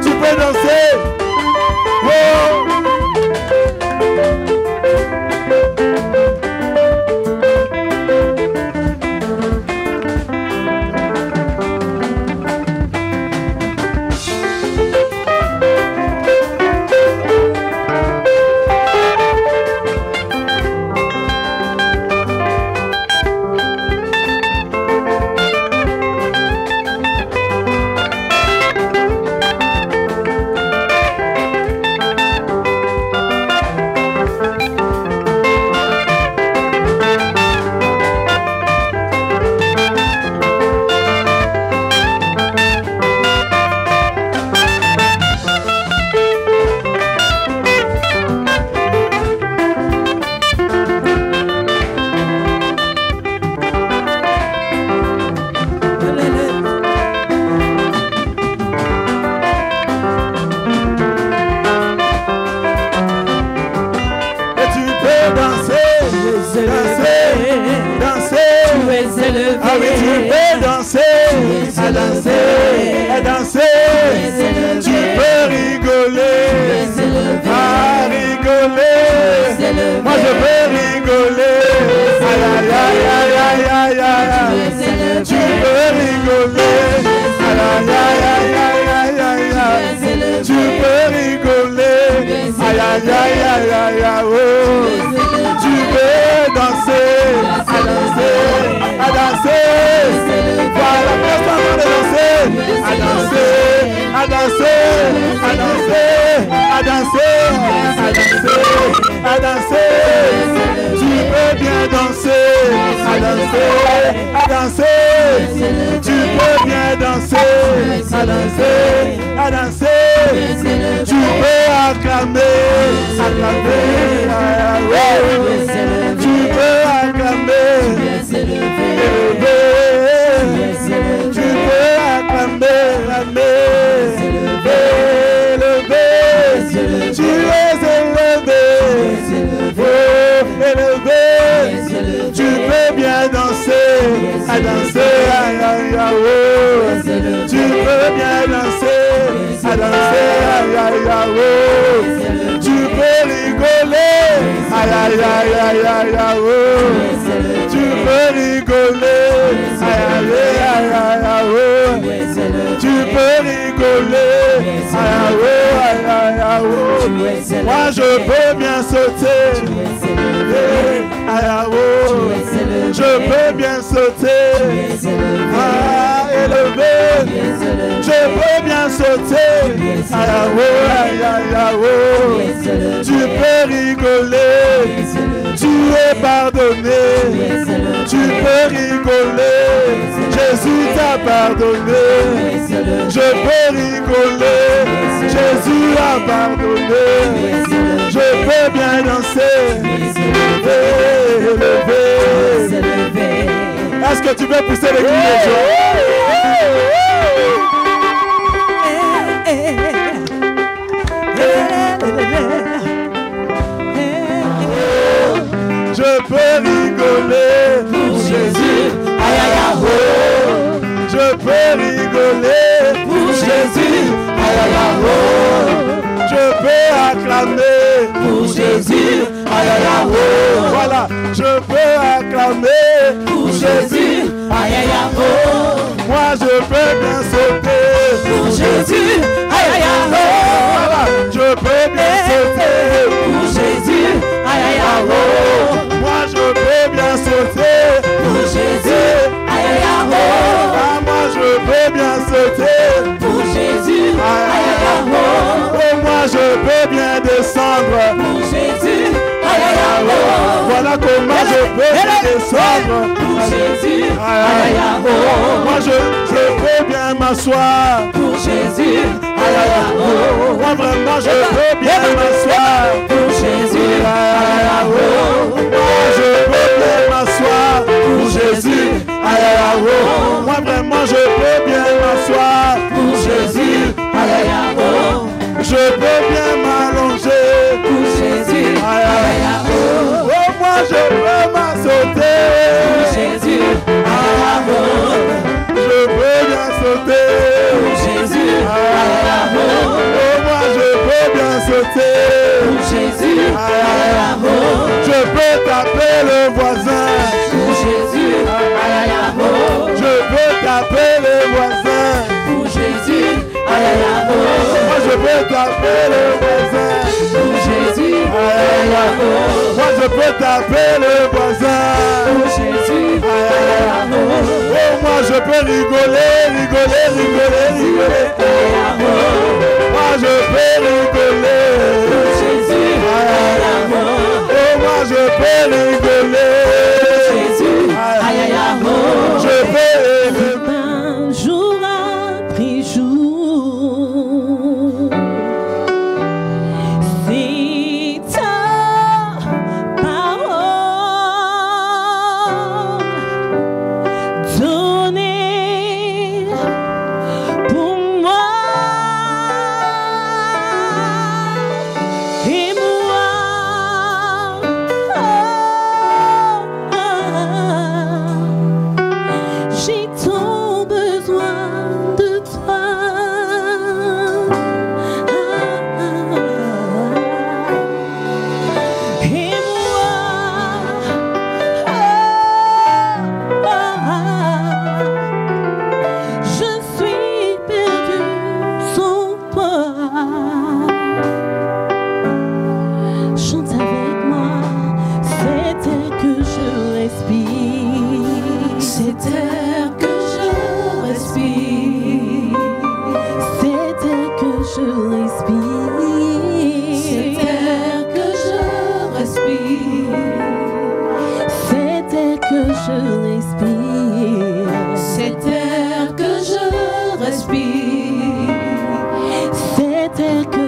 tu peux danser. Oh. Moi je peux bien sauter. Je peux bien sauter. Élevé. Je peux bien sauter. Tu peux rigoler. Tu es pardonné. Tu peux rigoler. Jésus t'a pardonné. Je peux rigoler. Jésus a pardonné. Je peux bien danser. Est-ce que tu veux pousser les cris de joie? Je peux rigoler pour Jésus. Aïe aïe aïe. Je peux rigoler pour Jésus. Aïe aïe aïe. Je peux acclamer pour Jésus. Aïe aïe aïe. Voilà, je peux acclamer pour Jésus. Aïe aïe aïe. Moi je peux bien sauter pour Jésus. Aïe aïe aïe. Voilà, je peux bien sauter pour Jésus. Aïe aïe aïe. Moi je peux bien sauter pour Jésus. Aïe aïe aïe. Ah, moi je peux bien sauter pour Jésus. Aïe aïe aïe. Oh, moi je peux bien descendre pour Jésus. Aïe aïe aïe. Voilà comment je peux bien descendre pour Jésus. Aïe aïe aïe. Moi je peux bien m'asseoir pour Jésus. Aïe aïe aïe. Moi vraiment je peux bien m'asseoir pour Jésus. Aïe aïe aïe. Moi je peux bien m'asseoir pour Jésus. Aïe aïe aïe. Moi vraiment je peux bien m'asseoir pour Jésus. Aïe aïe aïe. Je peux bien m'allonger pour Jésus. Aïe aïe aïe. Oh moi je peux m'assauter pour Jésus. Aïe aïe. Je peux bien sauter pour Jésus. Aïe aïe. je peux taper le voisin. Pour Jésus, Oh, moi je peux rigoler, rigoler, rigoler, rigoler. Moi je peux rigoler. pour Jésus, Oh, moi je peux rigoler. Jésus, aïe aïe aïe, Je peux aimer. jour après jour. C'est ta parole donnée pour moi et moi. J'ai tant besoin de toi. Et moi, je suis perdu sans toi. Chante avec moi, c'est air que je respire. C'est air que je respire. C'est air que je respire. C'est air que je respire. C'est air que je respire. C'est air que je respire. C'est air que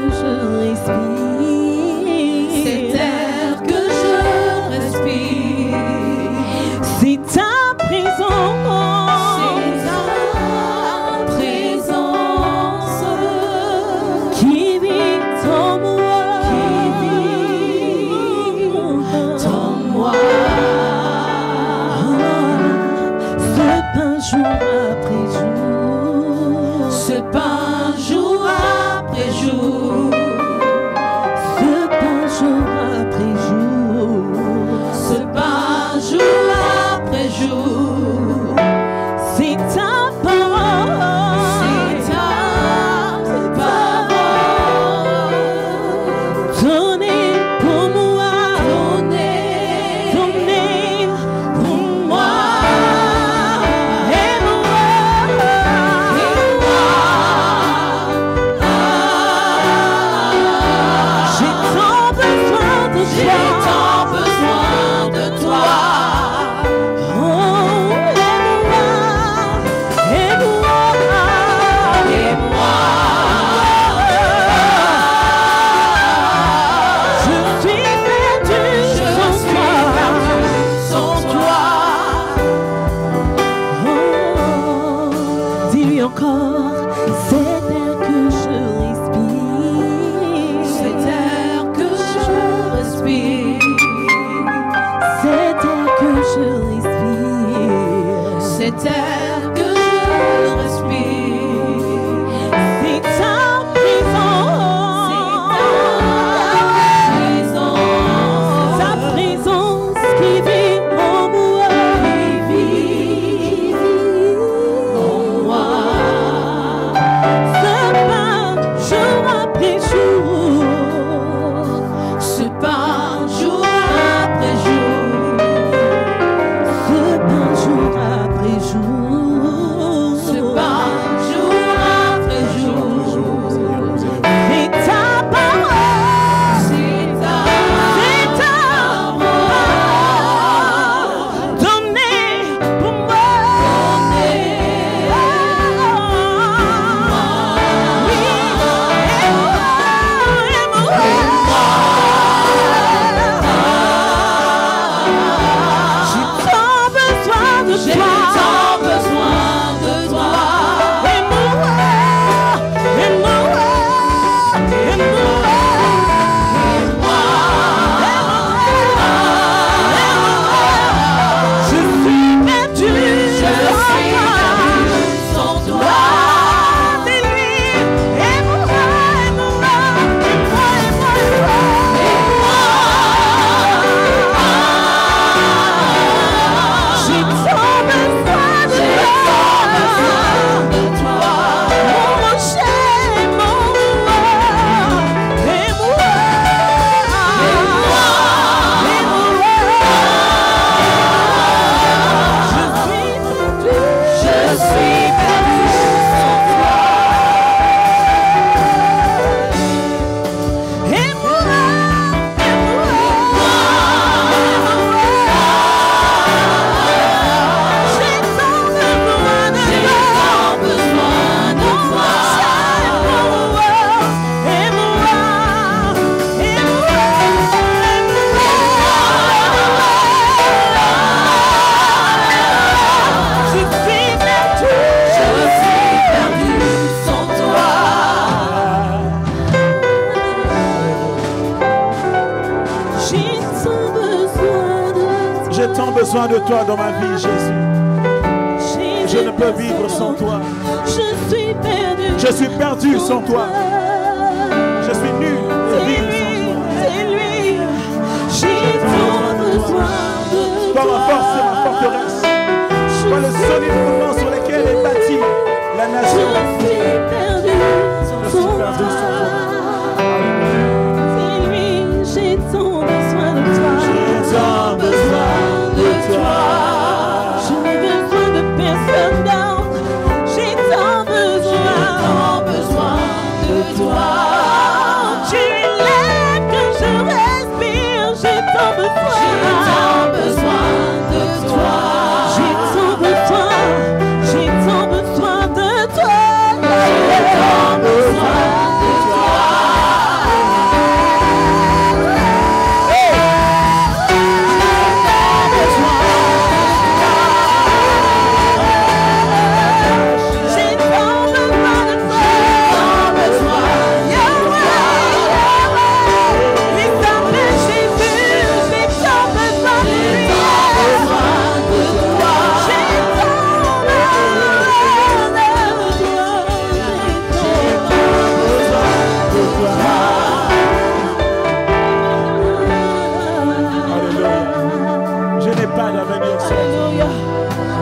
besoin de toi dans ma vie, Jésus. Je ne peux vivre sans toi. Je suis perdu. Je suis perdu sans toi. Je suis nul de vivre sans toi. C'est lui. J'ai tant besoin de toi. Toi, ma force et ma forteresse. Toi, le solide fondement sur lequel est bâtie la nation. Je suis perdu sans toi. C'est lui. J'ai tant besoin de toi. J'ai tant besoin de toi. Je n'ai besoin de personne d'autre. J'ai tant besoin de toi. Tu es l'air que je respire. J'ai tant besoin de toi. J'ai tant besoin de toi. J'ai tant besoin de toi.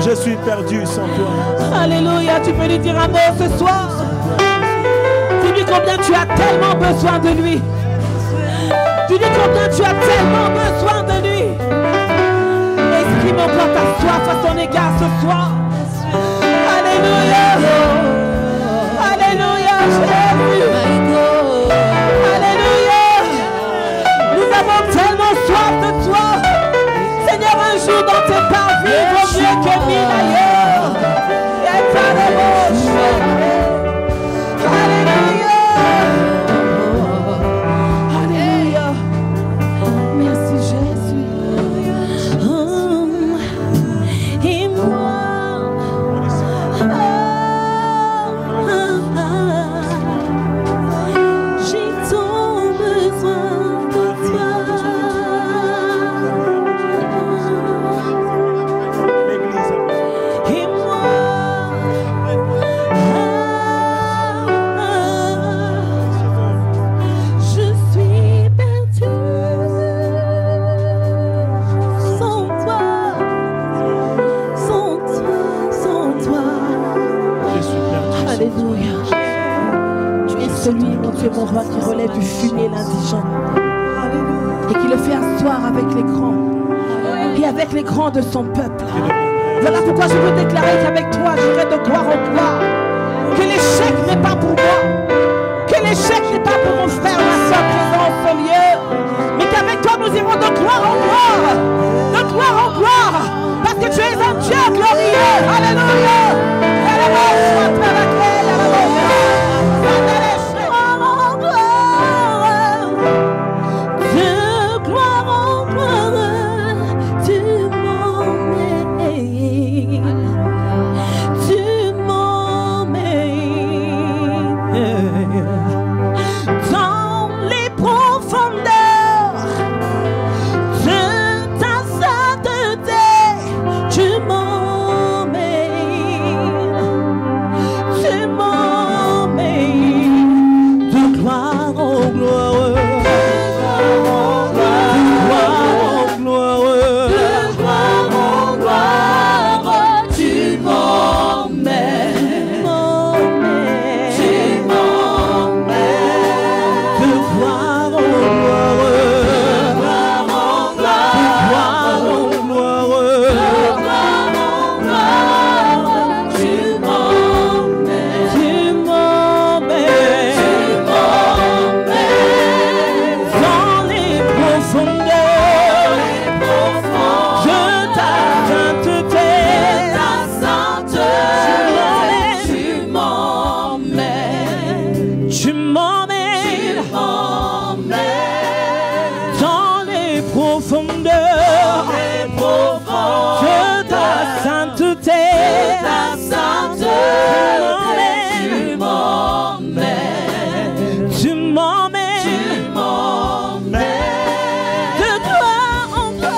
Je suis perdu sans toi. Alléluia, tu peux lui dire un mot ce soir. Dis-lui combien tu as tellement besoin de lui. Dis-lui combien tu as tellement besoin de lui. Exprime encore ta soif à son égard ce soir. Alléluia. Alléluia, Jésus. Alléluia. Nous avons tellement soif de toi. Seigneur, un jour dans tes parvis vaut mieux que mille ailleurs. Alléluia. Alléluia. Merci Jésus. Et moi, j'ai tant besoin de toi. Celui qui tu es mon roi, qui relève du fumier l'indigent et qui le fait asseoir avec les grands et avec les grands de son peuple. Voilà pourquoi je veux déclarer qu'avec toi j'irai de gloire en gloire, que l'échec n'est pas pour moi, que l'échec n'est pas pour mon frère ou ma soeur présent en ce lieu, mais qu'avec toi nous irons de gloire en gloire, parce que tu es un Dieu glorieux. Alléluia. De gloire en gloire.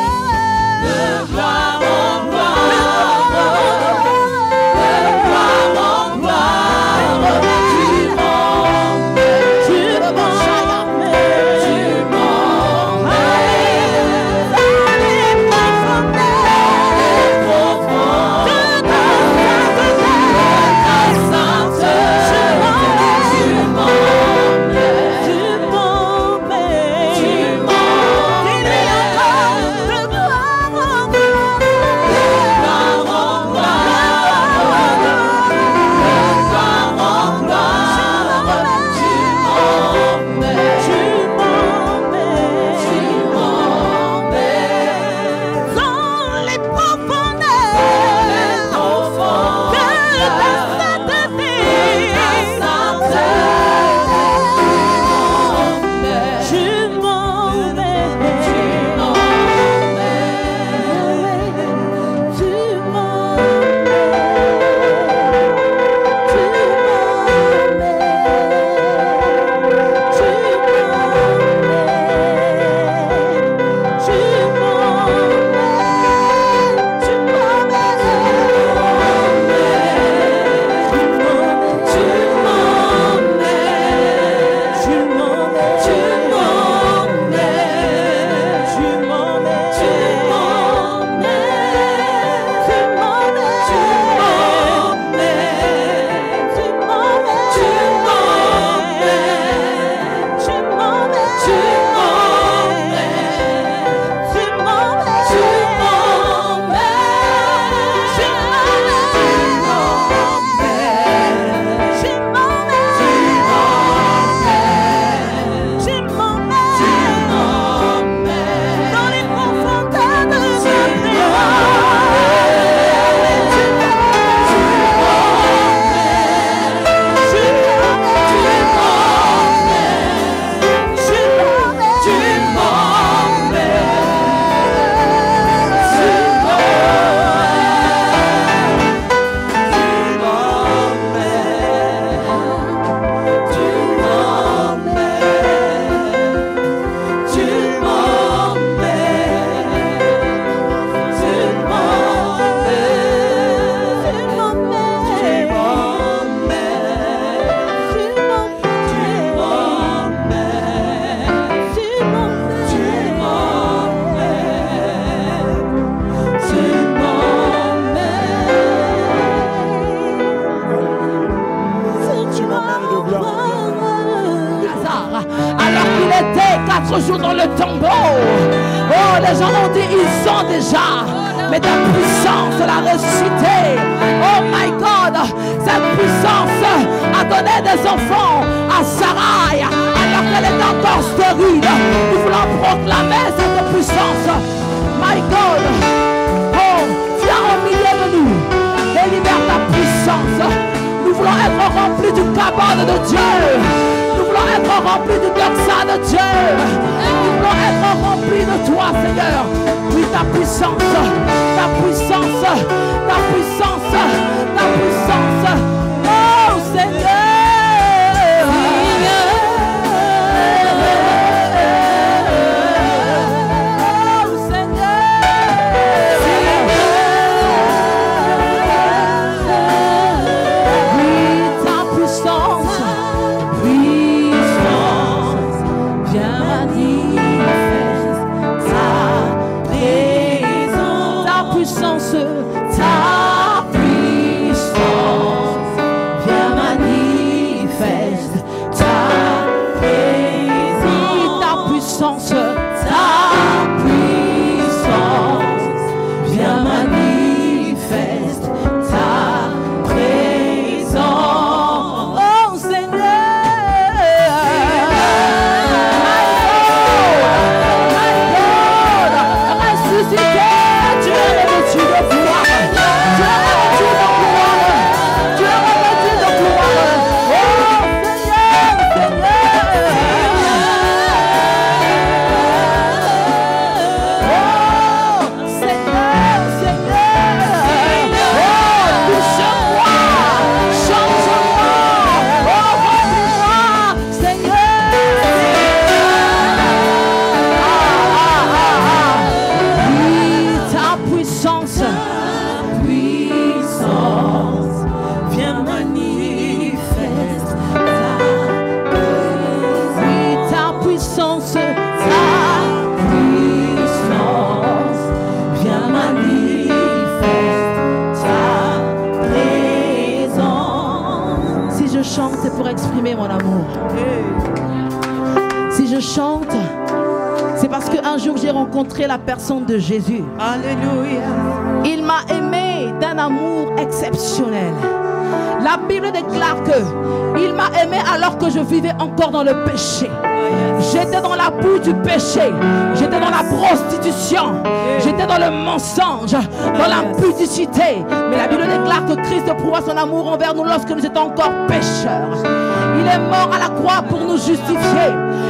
alors qu'il était 4 jours dans le tombeau. Oh, les gens ont dit, ils sont déjà. Mais ta puissance l'a ressuscité. Oh my God, cette puissance a donné des enfants à Sarai alors qu'elle est encore stérile. Nous voulons proclamer cette puissance. My God, oh, viens au milieu de nous et libère ta puissance. Nous voulons être remplis du cabane de Dieu. Nous voulons être remplis du doxa de Dieu. Nous voulons être remplis de toi, Seigneur. Oui, ta puissance, ta puissance, ta puissance, ta puissance. Oh, Seigneur. Pour exprimer mon amour. Si je chante, c'est parce qu'un jour j'ai rencontré la personne de Jésus. Alléluia. Il m'a aimé d'un amour exceptionnel. La Bible déclare que il m'a aimé alors que je vivais encore dans le péché. J'étais dans la boue du péché. J'étais dans la prostitution. J'étais dans le mensonge, dans l'impudicité. Mais la Bible déclare que Christ prouva son amour envers nous lorsque nous étions encore pécheurs. Il est mort à la croix pour nous justifier.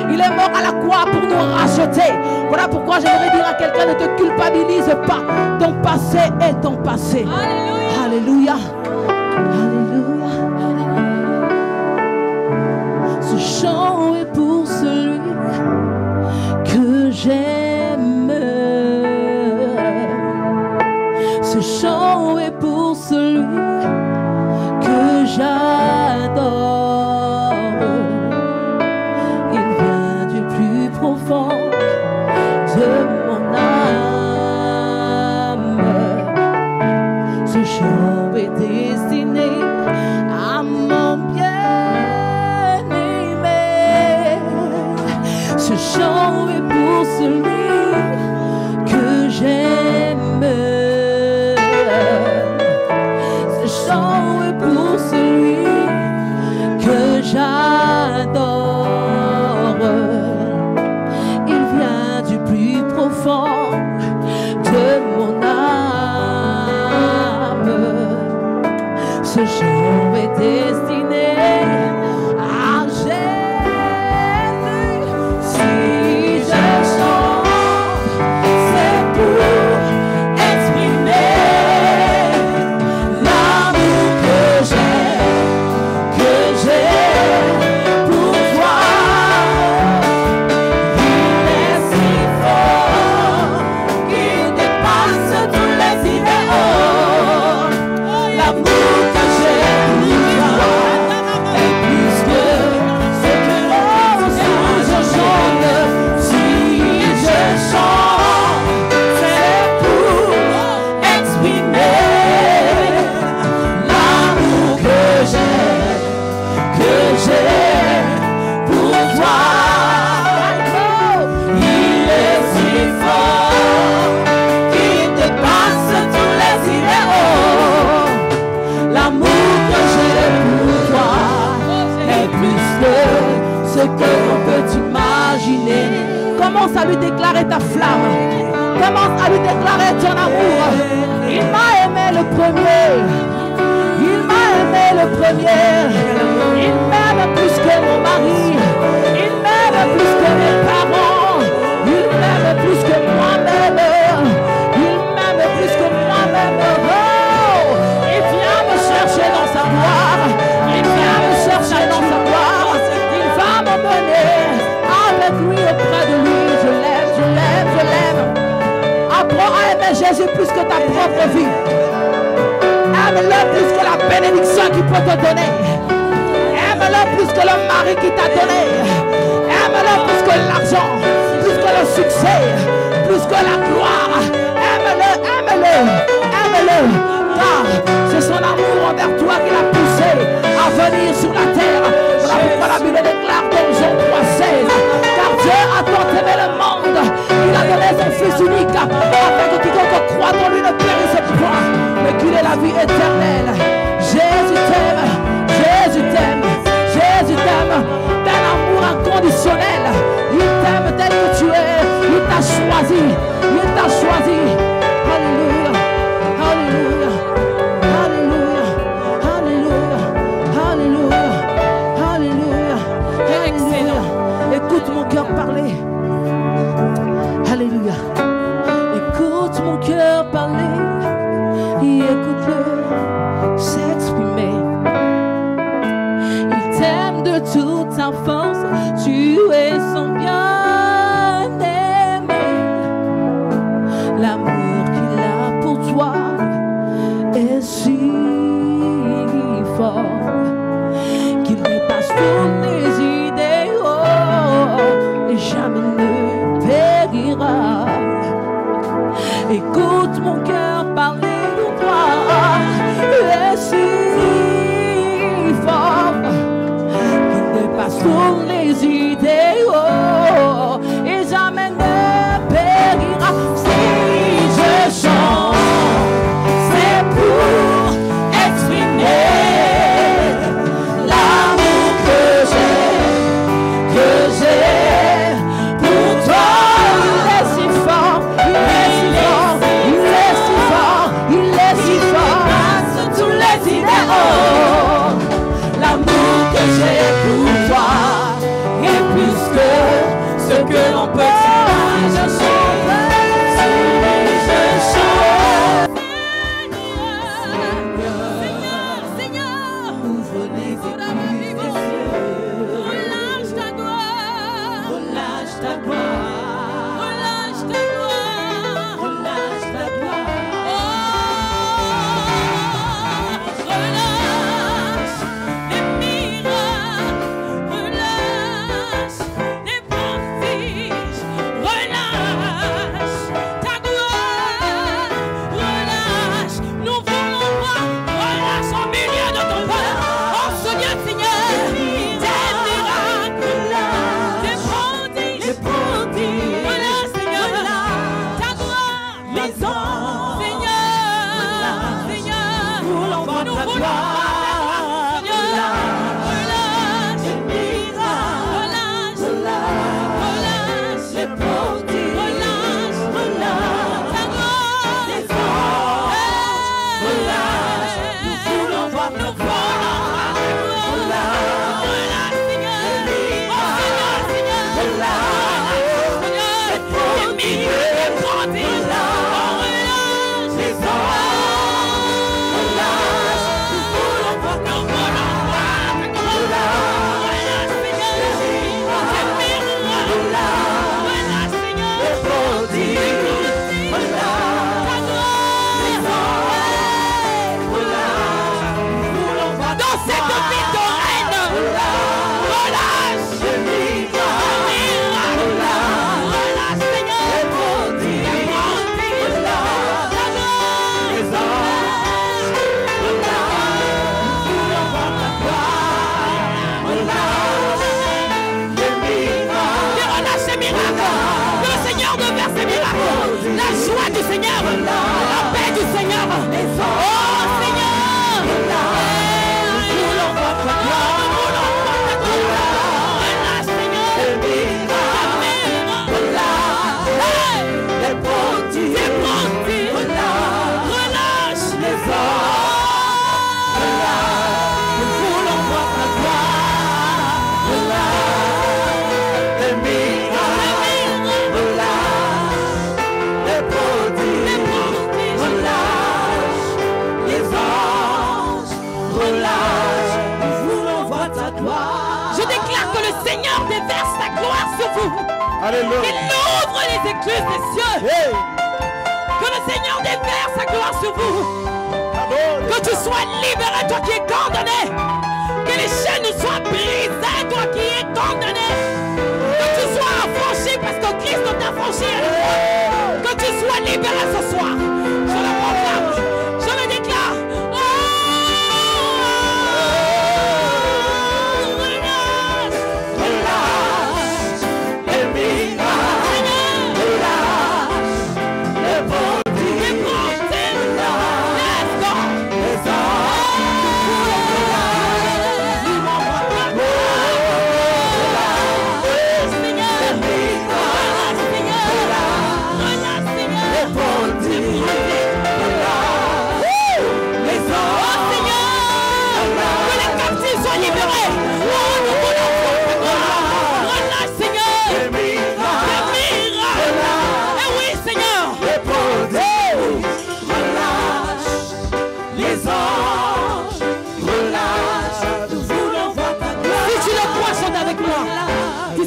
Il est mort à la croix pour nous racheter. Voilà pourquoi j'aimerais dire à quelqu'un: ne te culpabilise pas. Ton passé est ton passé. Alléluia. Alléluia. Ce chant est pour celui que j'aime. Ce chant est pour celui que j'adore. Il vient du plus profond de mon âme. Ce chant est destiné à mon bien-aimé. Ce chant est pour celui que j'aime. Ce chant est pour celui que j'adore. Il vient du plus profond de mon âme. Ce chant est destiné à Jésus. Si je chante toi. Il est si fort qu'il dépasse tous les idéaux. L'amour que j'ai pour toi est plus que ce que l'on peut imaginer. Commence à lui déclarer ta flamme. Commence à lui déclarer ton amour. Il m'a aimé le premier. Il m'a aimé le premier. Il m'aime plus que mon mari. Il m'aime plus que mes parents. Il m'aime plus que moi-même. Il m'aime plus que moi-même. Oh, il vient me chercher dans sa gloire. Il vient me chercher dans sa gloire. Il va m'emmener avec lui auprès de lui. Je l'aime, je l'aime, je l'aime. Apprends à aimer Jésus plus que ta propre vie. Aime-le plus que la bénédiction qu'il peut te donner. Aime-le plus que le mari qui t'a donné. Aime-le plus que l'argent, plus que le succès, plus que la gloire. Aime-le, aime-le, aime-le. Car c'est son amour envers toi qui l'a poussé à venir sur la terre. Voilà pourquoi la Bible déclare dans Jean 3,16. Car Dieu a tant aimé le monde, il a donné son Fils unique, afin que quiconque croit en lui ne périsse point, mais qu'il ait la vie éternelle. Jésus t'aime, Jésus t'aime, Jésus t'aime d'un amour inconditionnel. Il t'aime tel que tu es, il t'a choisi, il t'a choisi. Alléluia, alléluia, alléluia, alléluia, alléluia, alléluia. Excellent. Écoute mon cœur parler. Alléluia. Écoute mon cœur parler. Et écoute-le s'exprimer. Il t'aime de toute sa force. Tu es son bien-aimé. L'amour qu'il a pour toi est si fort qu'il dépasse toutes les idéaux et jamais ne périra. Écoute mon cœur parler pour toi, est si fort qu'il dépasse toutes les idéaux et jamais ne périra. Si je chante, c'est pour exprimer l'amour que j'ai pour toi. Il est si fort, il est si fort, il est si fort, il est si fort. Passe tous les idéaux. L'amour que j'ai pour toi est plus que ce que l'on peut imaginer. Seigneur, la paix du Seigneur. Oh Seigneur, nous voulons voir ta gloire. Relâche Seigneur, les bandits, relâche les hommes. Nous voulons voir ta gloire. Les miracles, les bandits, relâche les anges, relâche. Nous voulons voir ta gloire. Je déclare que le Seigneur déverse sa gloire sur vous. Alléluia. Qu'il ouvre les écluses des cieux. Hey. Que le Seigneur déverse sa gloire sur vous. Que tu sois libéré, toi qui es condamné. Que les chaînes soient brisées, toi qui es condamné. Que tu sois affranchi parce que Christ t'a affranchi. Que tu sois libéré ce soir. Je le proclame. Je le déclare. Oh, relâche. Relâche. Les miracles. Relâche. Les bandits. Les bandits. Let's go. Les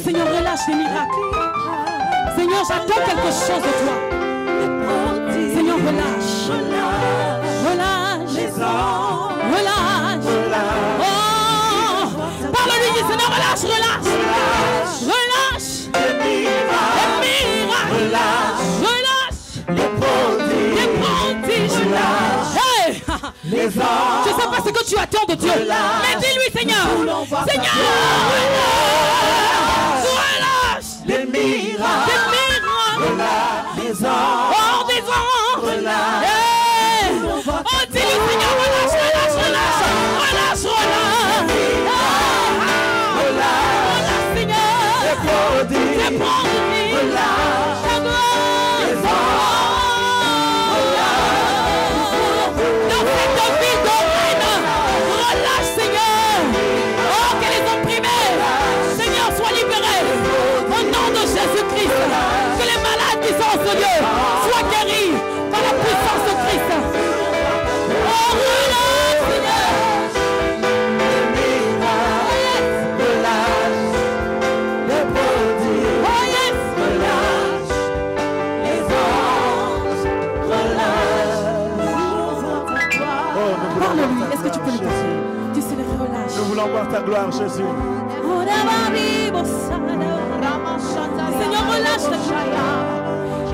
Seigneur, relâche les miracles. Seigneur, j'attends quelque chose de toi. Seigneur, relâche. Relâche. Relâche. Oh, parle-lui, dis Seigneur, relâche, relâche. Relâche. Les miracles. Relâche. Les prodiges. Hey. Je ne sais pas ce que tu attends de Dieu. Mais dis-lui, Seigneur. Seigneur, relâche. Les miracles. Les anges. Oh, des anges. Hey. Oh, dis-lui, Seigneur, relâche, relâche, relâche. Relâche, relâche. Relâche, Seigneur. Les prodiges. Relâche. Les anges. Dans cette ville de reine, relâche, Seigneur. Oh, que les opprimés, Seigneur, soient libérés. Au nom de Jésus-Christ. Que les malades qui sont en ce lieu soient guéris par la puissance de Christ. Oh, relâche, Seigneur. Oh, yes. Parle-lui, est-ce que tu peux le passer? Tu sais le relâche. Nous voulons voir ta gloire, Jésus. Seigneur, relâche ta gloire.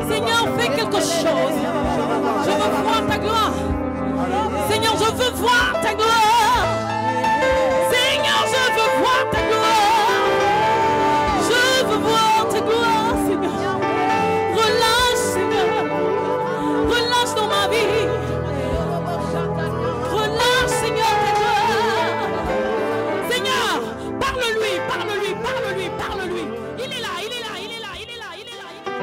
Seigneur, fais quelque chose. Je veux voir ta gloire. Seigneur, je veux voir ta gloire. Seigneur, je veux voir ta gloire. Je veux voir ta gloire, Seigneur. Relâche, Seigneur. Relâche dans ma vie. Relâche, Seigneur, ta gloire. Seigneur, parle-lui, parle-lui, parle-lui, parle-lui. Il est là, il est là, il est là, il est là, il est là, il est là.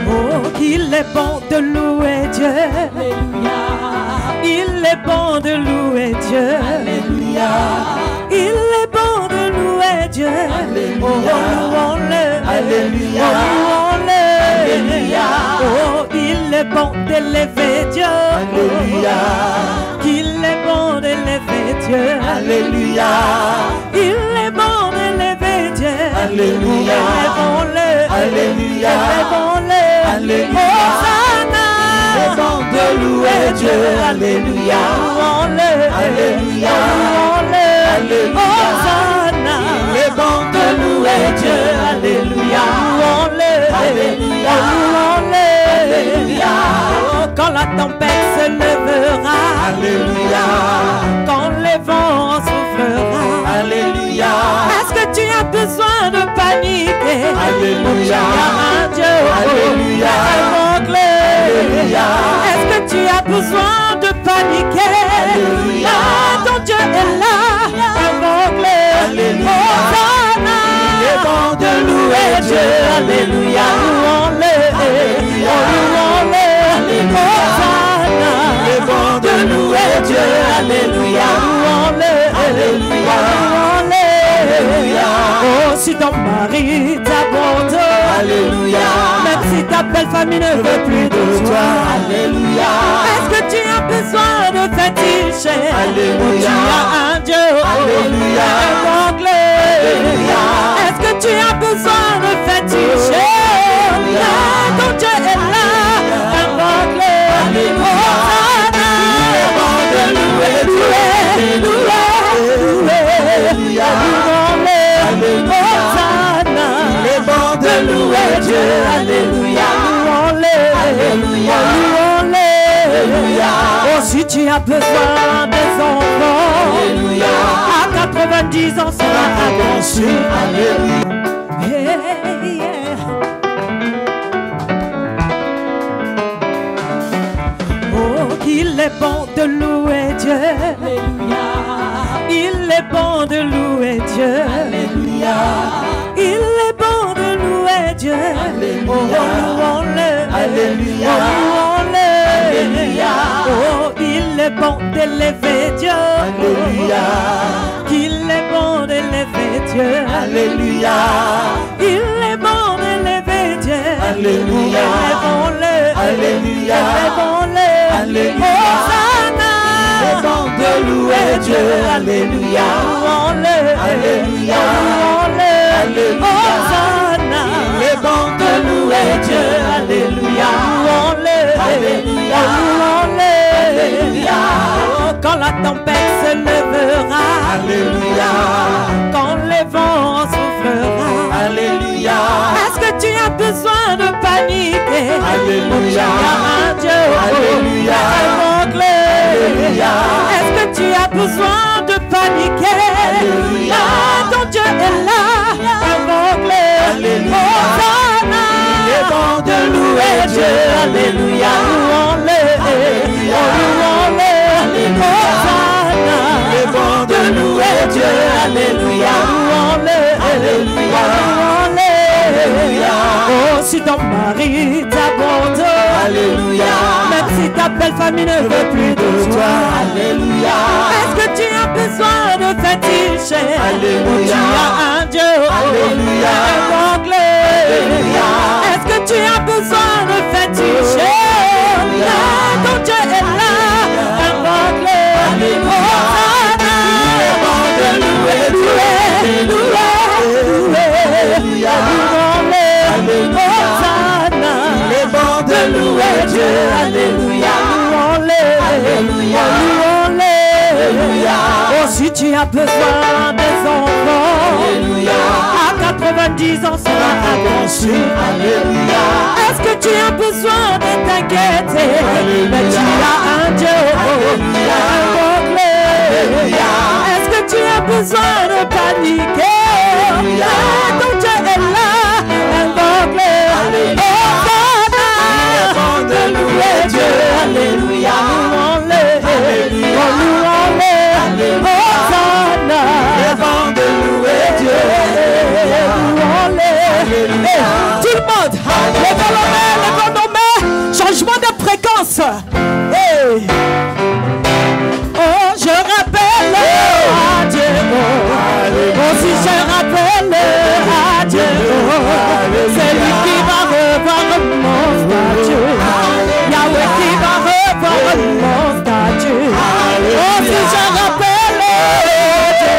Oh, qu'il est bon de louer Dieu. Alléluia. Il est bon de louer Dieu. Alléluia. Il est bon de louer Dieu. Alléluia. Oh, louons-le. Alléluia. Oh, louons-le. Alléluia. Oh, il est bon d'élever Dieu. Alléluia. Qu'il est bon d'élever Dieu. Alléluia. Il est bon d'élever Dieu. Alléluia. Élevons-le. Alléluia. Élevons-le. Alléluia. Hosanna. Il est bon de louer Dieu. Alléluia. Louons-le. Alléluia. Louons-le. Alléluia. Hosanna. Il est bon de louer Dieu. Alléluia. Louons-le. Alléluia. Louons-le. Alléluia. Oh, quand la tempête se lèvera. Alléluia. Quand les vents souffleront. Alléluia. Est-ce que tu as besoin de paniquer? Alléluia. Un Dieu Alléluia. aveuglé. Alléluia. Est-ce que tu as besoin de paniquer? Alléluia. Ah, ton Dieu est là, aveuglé. Alléluia. Hosanna. Il est bon de louer Dieu. Alléluia. Louons-le. Alléluia. Louons-le. Hosanna. Il est bon de louer Dieu. Alléluia. Louons-le. Alléluia. Louons-le. Alléluia. Oh, si ton mari t'abandonne, Alléluia. même si ta belle famille ne veut plus de toi, Alléluia. est-ce que tu as besoin de féticher? Alléluia. Tu as un Dieu Alléluia. aveuglé. Alléluia. Est-ce que tu as besoin de féticher? Ah, ton Dieu est là, aveuglé. Hosanna. Il est bon de louer Dieu. Alléluia. Alléluia. Hosanna. Il est bon de louer Dieu. Alléluia. Alléluia. Alléluia. Oh, si tu as besoin des enfants, Alléluia. à 90 ans sera conçu. Alléluia. Hey, yeah. Oh, qu'il est bon de louer Dieu. Alléluia. Il est bon de louer Dieu. Alléluia. Il est bon de louer Dieu. Alléluia. Oh, louons-le. Alléluia. Oh, louons-le. Alléluia. Oh, il est bon d'élever Dieu. Alléluia. Qu'il est bon d'élever Dieu. Alléluia. Il est bon d'élever Dieu. Alléluia. Élevons-le. Alléluia. Élevons-le. Alléluia. Hosanna. Il est bon de louer Dieu. Alléluia. Louons-le. Alléluia. Louons-le. Alléluia. Hosanna. Il est bon de louer Dieu. Alléluia. Louons-le. Alléluia. Louons-le. Alléluia. Oh, quand la tempête se lèvera. Alléluia. Quand les vents soufflera. Alléluia. Est-ce que tu as besoin de paniquer? Alléluia. Tu as un Dieu Alléluia. aveuglé. Alléluia. Est-ce que tu as besoin de paniquer? Alléluia. Ah, ton Dieu est là, aveuglé. Alléluia. Hosanna. Il est bon de louer Dieu. Alléluia. Louons-le. Alléluia. Louons-le. Hosanna. Il est bon de louer Dieu. Alléluia. Louons-le. Alléluia. Louons-le. Alléluia. Oh, si ton mari t'abandonne, Alléluia. même si ta belle famille ne veut plus de toi, Alléluia. est-ce que tu as besoin de féticher? Alléluia. Tu as un Dieu Alléluia. aveuglé. Alléluia. Est-ce que tu as besoin de féticher? Ah, ton Dieu est là, aveuglé. Hosanna. Il est bon de louer Dieu. Alléluia. Alléluia. Hosanna. Il est bon de louer Dieu. Alléluia. Alléluia. Alléluia. Oh, si tu as besoin des enfants, Alléluia. à 90 ans sera conçu. Alléluia. Est-ce que tu as besoin de t'inquiéter? Alléluia. Mais tu as un Dieu Alléluia. aveuglé. Alléluia. Est-ce que tu as besoin de paniquer? Alléluia. Ah, ton Dieu est là, aveuglé. Alléluia. Hosanna. Il est bon de louer Dieu. Alléluia. Louons-le. Alléluia. Louons-le. Alléluia. Hosanna. Il est bon de louer Dieu. Alléluia. Tout le monde, levons nos mains, changement de fréquence. Hey. Oh, je rappelle à Dieu. Oh, si je rappelle à Dieu, c'est lui qui va revoir mon statut. Yahweh qui va revoir mon statut. Oh, si je rappelle à Dieu.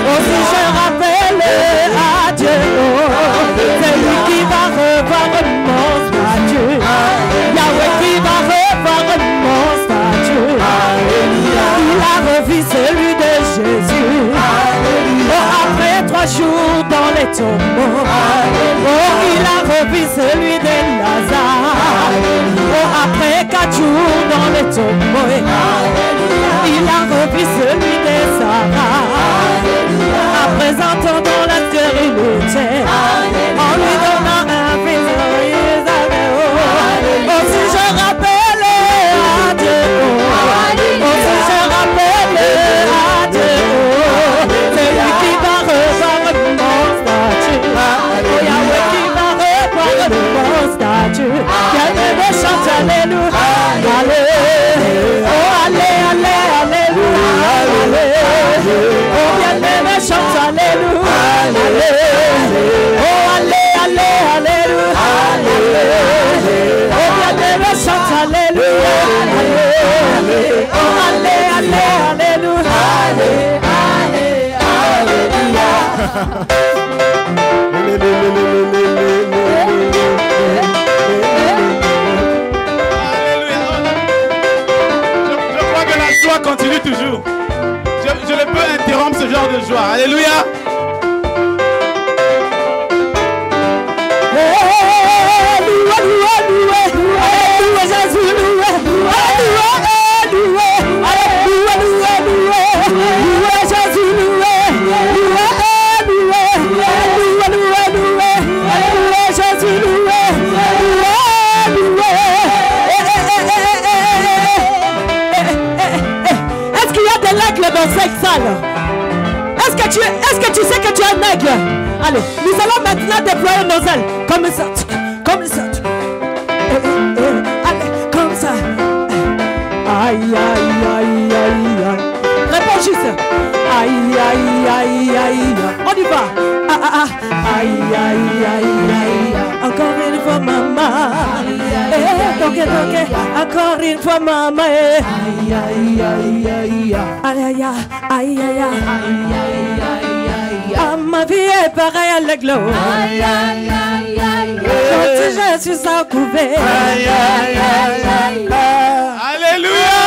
Oh, si je rappelle à Dieu, c'est lui qui va revoir mon statut. Yahweh qui va revoir mon statut. Il a revu celui de Jésus. Oh, après 3 jours dans les tombeaux. Oh, il a revu celui de Lazare. Oh, après 4 jours dans les tombeaux. Il a revu celui de Sarah. À présent, dans la stérilité. Je crois que la joie continue toujours. Je ne peux interrompre ce genre de joie. Alléluia. Est-ce qu'il y a des règles dans cette salle? Est-ce que tu sais que tu es un aigle? Allez, nous allons maintenant déployer nos ailes. Comme ça. Comme ça. Allez, comme ça. Aïe, aïe, aïe, aïe, aïe. Réponds juste. Aïe, aïe, aïe, aïe. On y va. Aïe, aïe, aïe, aïe. Encore une fois, maman. Ok. Encore une fois, maman. Aïe, aïe, aïe, aïe. Aïe, aïe, aïe, aïe, aïe. Ah, ma vie est pareille à l'aigle. Aïe, aïe, aïe, aïe. Quand je suis sans couvert. Aïe, aïe, aïe, aïe. Alléluia.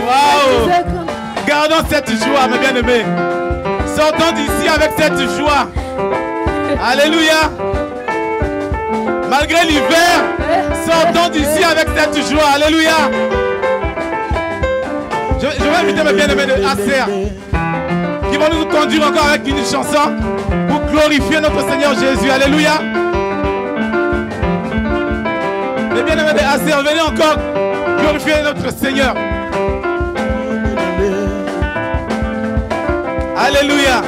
Waouh. Gardons cette joie, mes bien-aimés. Sortons d'ici avec cette joie. Alléluia. Malgré l'hiver, sortons d'ici avec cette joie. Alléluia. Je vais inviter mes bien-aimés de ACR qui vont nous conduire encore avec une chanson pour glorifier notre Seigneur Jésus. Alléluia. Les bien-aimés de ACR, venez encore glorifier notre Seigneur. Alléluia.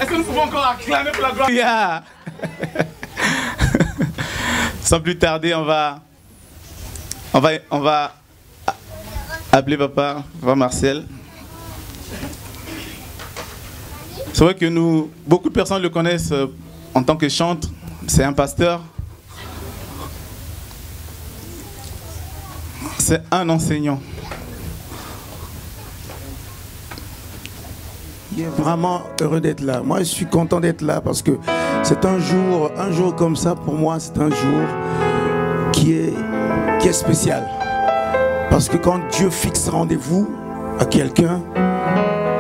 Est-ce que nous pouvons encore acclamer pour la gloire? Yeah. Sans plus tarder, on va appeler papa Marcel. C'est vrai que beaucoup de personnes le connaissent en tant que chanteur. C'est un pasteur. C'est un enseignant. Vraiment heureux d'être là. Moi, je suis content d'être là parce que c'est un jour comme ça, pour moi, c'est un jour qui est spécial. Parce que quand Dieu fixe rendez-vous à quelqu'un,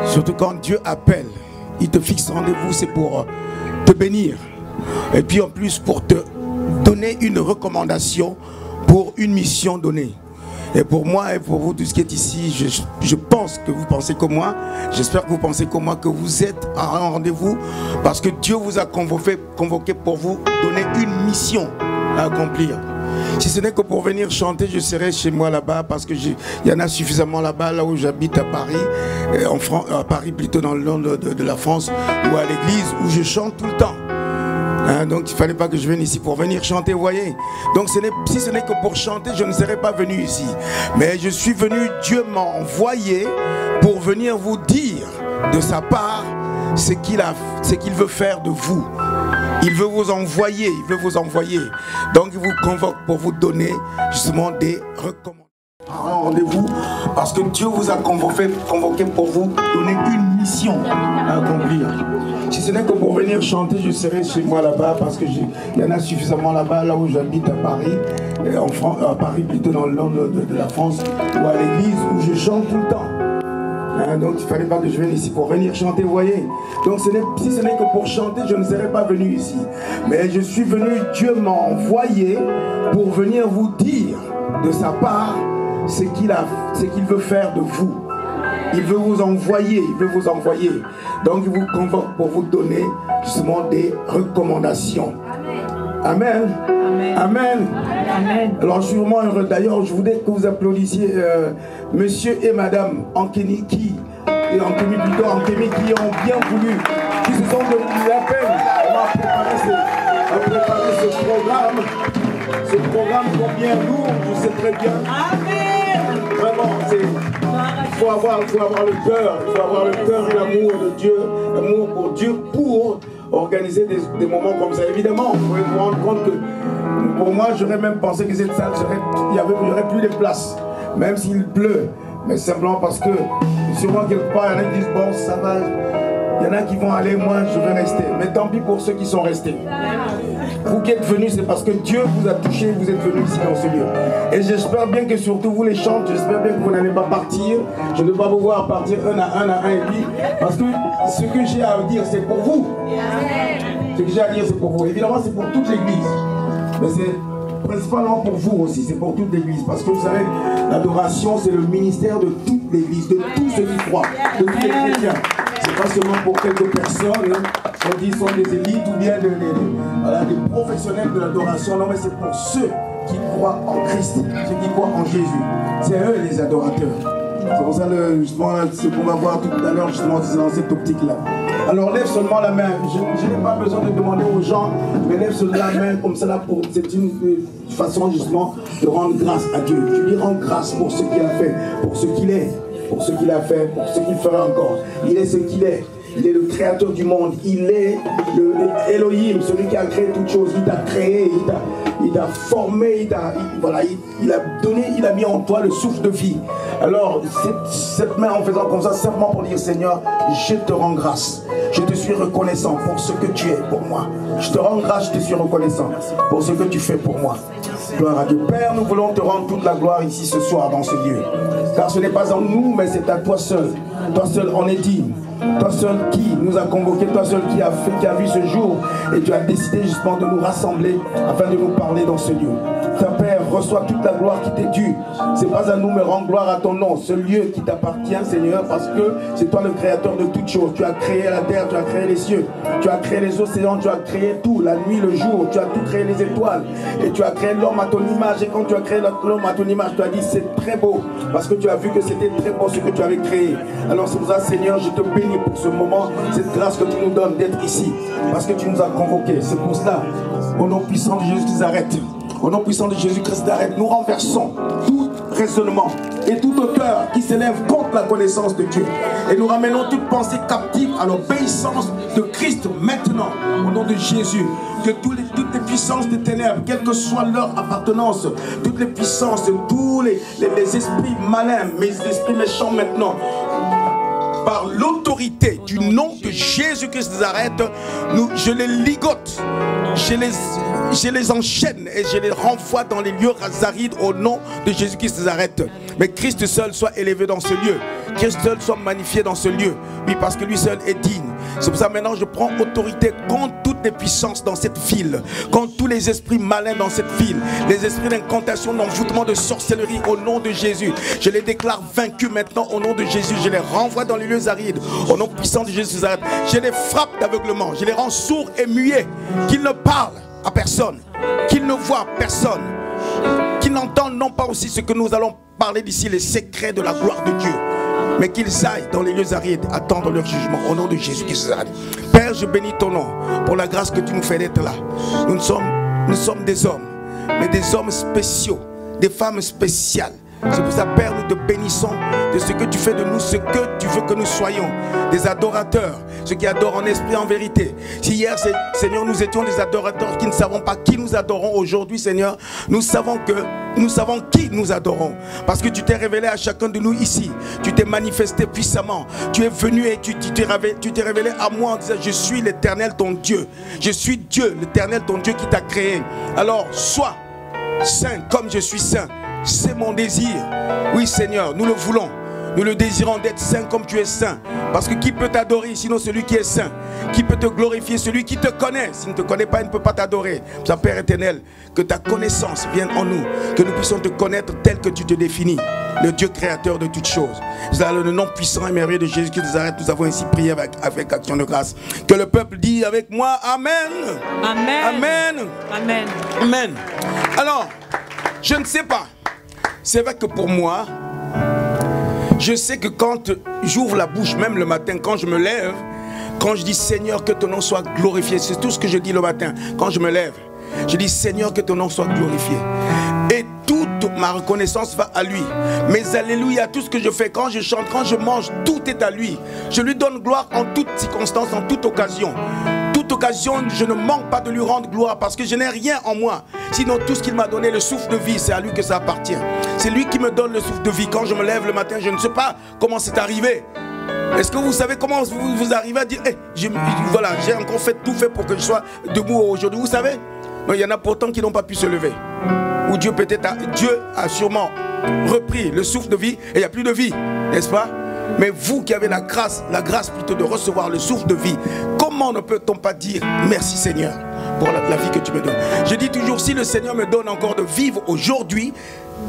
surtout quand Dieu appelle, il te fixe rendez-vous, c'est pour te bénir. Et puis en plus pour te donner une recommandation pour une mission donnée. Et pour moi et pour vous, tout ce qui est ici, je pense que vous pensez comme moi. J'espère que vous pensez comme moi, que vous êtes à un rendez-vous parce que Dieu vous a convoqué pour vous donner une mission à accomplir. Si ce n'est que pour venir chanter, je serai chez moi là-bas parce qu'il y en a suffisamment là-bas, là où j'habite à Paris, à Paris plutôt dans le nord de la France, ou à l'église où je chante tout le temps. Donc il ne fallait pas que je vienne ici pour venir chanter, vous voyez. Donc si ce n'est que pour chanter, je ne serais pas venu ici. Mais je suis venu, Dieu m'a envoyé pour venir vous dire de sa part ce qu'il veut faire de vous. Il veut vous envoyer, Donc il vous convoque pour vous donner justement des recommandations. Rendez-vous parce que Dieu vous a convoqué pour vous donner une mission à accomplir. Si ce n'est que pour venir chanter, je serai chez moi là-bas parce qu'il y en a suffisamment là-bas, là où j'habite à Paris, à Paris plutôt dans le nord de la France, ou à l'église où je chante tout le temps. Donc il ne fallait pas que je vienne ici pour venir chanter, vous voyez. Donc si ce n'est que pour chanter, je ne serais pas venu ici. Mais je suis venu, Dieu m'a envoyé pour venir vous dire de sa part ce qu'il veut faire de vous. Il veut vous envoyer, Donc il vous convoque pour vous donner justement des recommandations. Amen. Amen. Amen. Alors je suis vraiment heureux. D'ailleurs, je voudrais que vous applaudissiez monsieur et madame Ankemi qui ont bien voulu, qui se sont donné la peine. On va préparer ce programme combien lourd, je sais très bien. Amen. Vraiment, il faut avoir le cœur et l'amour de Dieu, l'amour pour Dieu pour organiser des moments comme ça. Évidemment, vous pouvez vous rendre compte que pour moi, j'aurais même pensé que cette salle, il n'y aurait plus de place, même s'il pleut. Mais simplement parce que, sûrement quelque part, il y en a qui disent, bon, ça va, il y en a qui vont aller, moi, je vais rester. Mais tant pis pour ceux qui sont restés. Vous qui êtes venus, c'est parce que Dieu vous a touché, vous êtes venus ici dans ce lieu. Et j'espère bien que surtout vous les chantes, j'espère bien que vous n'allez pas partir. Je ne vais pas vous voir partir un à un et puis, parce que ce que j'ai à dire, c'est pour vous. Ce que j'ai à dire, c'est pour vous. Évidemment, c'est pour toute l'église. Mais c'est principalement pour vous aussi, c'est pour toute l'église. Parce que vous savez, l'adoration, c'est le ministère de toute l'église, de tous ceux qui croient, de tous les chrétiens. C'est pas seulement pour quelques personnes, on dit sont des élites ou bien des professionnels de l'adoration. Non, mais c'est pour ceux qui croient en Christ, ceux qui croient en Jésus. C'est eux les adorateurs. C'est pour ça, justement, c'est qu'on va voir tout à l'heure, justement, dans cette optique-là. Alors, lève seulement la main. Je n'ai pas besoin de demander aux gens, mais lève seulement la main comme ça, c'est une façon, justement, de rendre grâce à Dieu. Tu lui rends grâce pour ce qu'il a fait, pour ce qu'il est, pour ce qu'il a fait, pour ce qu'il fera encore. Il est ce qu'il est. Il est le créateur du monde. Il est le Elohim, celui qui a créé toutes choses. Il t'a créé, il t'a formé, il a donné, il a mis en toi le souffle de vie. Alors, cette main en faisant comme ça, simplement pour dire, Seigneur, je te rends grâce. Je te suis reconnaissant pour ce que tu es pour moi. Je te rends grâce, je te suis reconnaissant pour ce que tu fais pour moi. Gloire à Dieu. Père, nous voulons te rendre toute la gloire ici ce soir dans ce lieu. Car ce n'est pas en nous, mais c'est à toi seul. Toi seul en est digne. Toi seul qui nous a convoqués, toi seul qui a vu ce jour. Et tu as décidé justement de nous rassembler afin de nous parler dans ce lieu. Ta Père, reçois toute la gloire qui t'est due. C'est pas à nous, mais rends gloire à ton nom. Ce lieu qui t'appartient, Seigneur, parce que c'est toi le créateur de toutes choses. Tu as créé la terre, tu as créé les cieux, tu as créé les océans, tu as créé tout, la nuit, le jour, tu as tout créé, les étoiles. Et tu as créé l'homme à ton image. Et quand tu as créé l'homme à ton image, tu as dit c'est très beau, parce que tu as vu que c'était très beau ce que tu avais créé. Alors c'est pour ça, Seigneur, je te bénis pour ce moment, cette grâce que tu nous donnes d'être ici, parce que tu nous as convoqués. C'est pour cela, au nom puissant de Jésus qui s'arrête, au nom puissant de Jésus-Christ d'arrête, nous renversons tout raisonnement et toute hauteur qui s'élève contre la connaissance de Dieu. Et nous ramenons toute pensée captive à l'obéissance de Christ maintenant, au nom de Jésus. Que toutes les puissances des ténèbres, quelle que soit leur appartenance, toutes les puissances de tous les esprits malins, mes esprits méchants maintenant, par l'autorité du nom de Jésus-Christ de Nazareth, je les ligote, je les enchaîne et je les renvoie dans les lieux arides au nom de Jésus-Christ de Nazareth. Mais Christ seul soit élevé dans ce lieu. Christ seul soit magnifié dans ce lieu. Oui, parce que lui seul est digne. C'est pour ça maintenant je prends autorité contre toutes les puissances dans cette ville, contre tous les esprits malins dans cette ville, les esprits d'incantation, d'envoûtement, de sorcellerie au nom de Jésus. Je les déclare vaincus maintenant au nom de Jésus. Je les renvoie dans les lieux arides au nom puissant de Jésus. Je les frappe d'aveuglement, je les rends sourds et muets, qu'ils ne parlent à personne, qu'ils ne voient personne, qu'ils n'entendent non pas aussi ce que nous allons parler d'ici, les secrets de la gloire de Dieu, mais qu'ils aillent dans les lieux arides attendre leur jugement au nom de Jésus-Christ. Père, je bénis ton nom pour la grâce que tu nous fais d'être là. Nous sommes des hommes, mais des hommes spéciaux, des femmes spéciales. C'est pour ça, Père, nous te bénissons de ce que tu fais de nous, ce que tu veux que nous soyons, des adorateurs, ceux qui adorent en esprit, en vérité. Si hier, Seigneur, nous étions des adorateurs qui ne savons pas qui nous adorons, aujourd'hui, Seigneur, nous savons qui nous adorons. Parce que tu t'es révélé à chacun de nous ici. Tu t'es manifesté puissamment. Tu es venu et tu t'es révélé à moi en disant, je suis l'Éternel ton Dieu. Je suis Dieu, l'Éternel ton Dieu qui t'a créé. Alors, sois saint comme je suis saint. C'est mon désir. Oui, Seigneur, nous le voulons. Nous le désirons d'être saint comme tu es saint. Parce que qui peut t'adorer sinon celui qui est saint? Qui peut te glorifier? Celui qui te connaît. S'il ne te connaît pas, il ne peut pas t'adorer. Sa Père éternel, que ta connaissance vienne en nous. Que nous puissions te connaître tel que tu te définis. Le Dieu créateur de toutes choses. Dans le nom puissant et merveilleux de Jésus qui nous arrête, nous avons ainsi prié avec action de grâce. Que le peuple dit avec moi, Amen. Amen. Amen. Amen. Amen. Alors, je ne sais pas. C'est vrai que pour moi, je sais que quand j'ouvre la bouche, même le matin, quand je me lève, quand je dis Seigneur, que ton nom soit glorifié, c'est tout ce que je dis le matin. Quand je me lève, je dis Seigneur, que ton nom soit glorifié. Et toute ma reconnaissance va à lui. Mais alléluia, tout ce que je fais, quand je chante, quand je mange, tout est à lui. Je lui donne gloire en toute circonstance, en toute occasion. Toute occasion, je ne manque pas de lui rendre gloire parce que je n'ai rien en moi. Sinon, tout ce qu'il m'a donné, le souffle de vie, c'est à lui que ça appartient. C'est lui qui me donne le souffle de vie. Quand je me lève le matin, je ne sais pas comment c'est arrivé. Est-ce que vous savez comment vous arrivez à dire voilà, j'ai encore tout fait pour que je sois debout aujourd'hui? Vous savez? Non, il y en a pourtant qui n'ont pas pu se lever. Ou Dieu a sûrement repris le souffle de vie et il n'y a plus de vie, n'est-ce pas? Mais vous qui avez la grâce plutôt de recevoir le souffle de vie, comment ne peut-on pas dire merci Seigneur pour la vie que tu me donnes? Je dis toujours, si le Seigneur me donne encore de vivre aujourd'hui,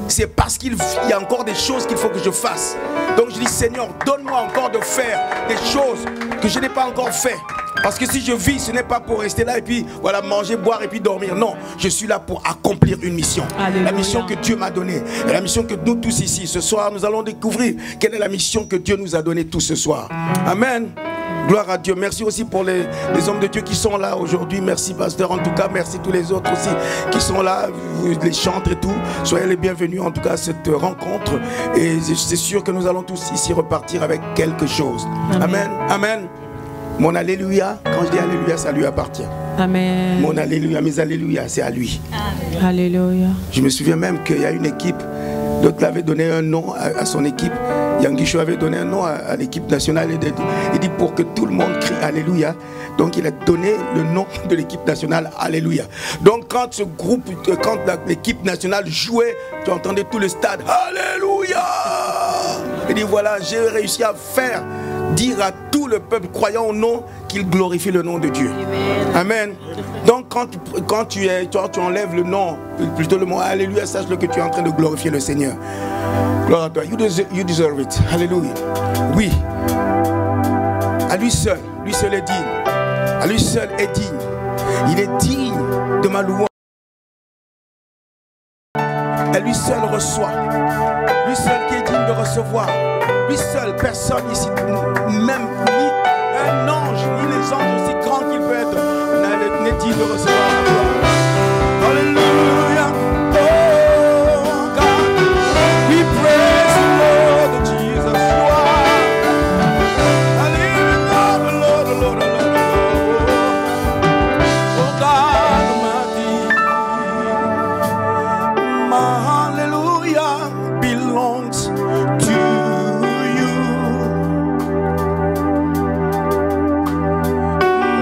c'est parce qu'il y a encore des choses qu'il faut que je fasse. Donc je dis Seigneur, donne-moi encore de faire des choses que je n'ai pas encore fait. Parce que si je vis, ce n'est pas pour rester là et puis voilà, manger, boire et puis dormir. Non, je suis là pour accomplir une mission. Alléluia. La mission que Dieu m'a donnée. Et la mission que nous tous ici, ce soir, nous allons découvrir quelle est la mission que Dieu nous a donnée tout ce soir. Amen. Gloire à Dieu. Merci aussi pour les hommes de Dieu qui sont là aujourd'hui. Merci pasteur en tout cas. Merci tous les autres aussi qui sont là, les chantres et tout. Soyez les bienvenus en tout cas à cette rencontre. Et c'est sûr que nous allons tous ici repartir avec quelque chose. Amen. Amen. Mon alléluia, quand je dis alléluia, ça lui appartient. Amen. Mon alléluia, mes alléluia, c'est à lui. Amen. Alléluia. Je me souviens même qu'il y a une équipe, d'autres l'avaient donné un nom à son équipe. Yanguicho avait donné un nom à l'équipe nationale. Il dit pour que tout le monde crie alléluia. Donc il a donné le nom de l'équipe nationale, alléluia. Donc quand ce groupe, quand l'équipe nationale jouait, tu entendais tout le stade, alléluia. Il dit voilà, j'ai réussi à faire dire à tout le peuple croyant au nom qu'il glorifie le nom de Dieu. Amen. Donc quand tu enlèves le nom, plutôt le mot Alléluia, sache-le que tu es en train de glorifier le Seigneur. Gloire à toi. You deserve it. Alléluia. Oui. À lui seul est digne. À lui seul est digne. Il est digne de ma louange. Et lui seul reçoit. Lui seul qui est digne de recevoir. Lui seul, personne ici, même ni un ange, ni les anges aussi grands qu'il peut être, n'est digne de recevoir la gloire. Alléluia. Oh God, we praise the Lord Jesus. You are. Hallelujah, Lord, Lord, Lord, Lord. Oh God Almighty, my hallelujah belongs to you.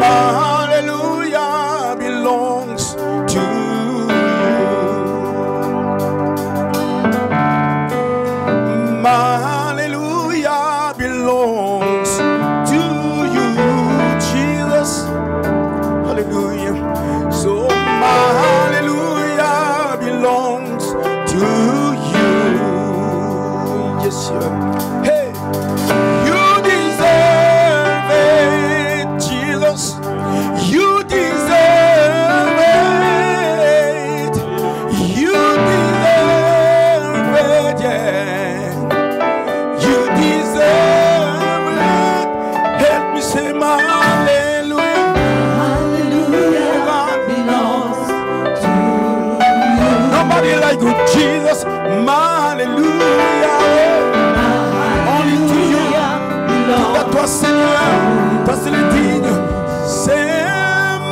My hallelujah belongs to you. My hallelujah belongs to you, Jesus. Hallelujah. So my hallelujah belongs to you. Yes, sir. Hey, you deserve it, Jesus. You deserve it. You deserve it, yeah. You deserve it. Help me say my hallelujah. Hallelujah God. belongs to you. Nobody like you, Jesus. My hallelujah. Only to you. Belongs À toi, Seigneur. Toi, c'est le digne. C'est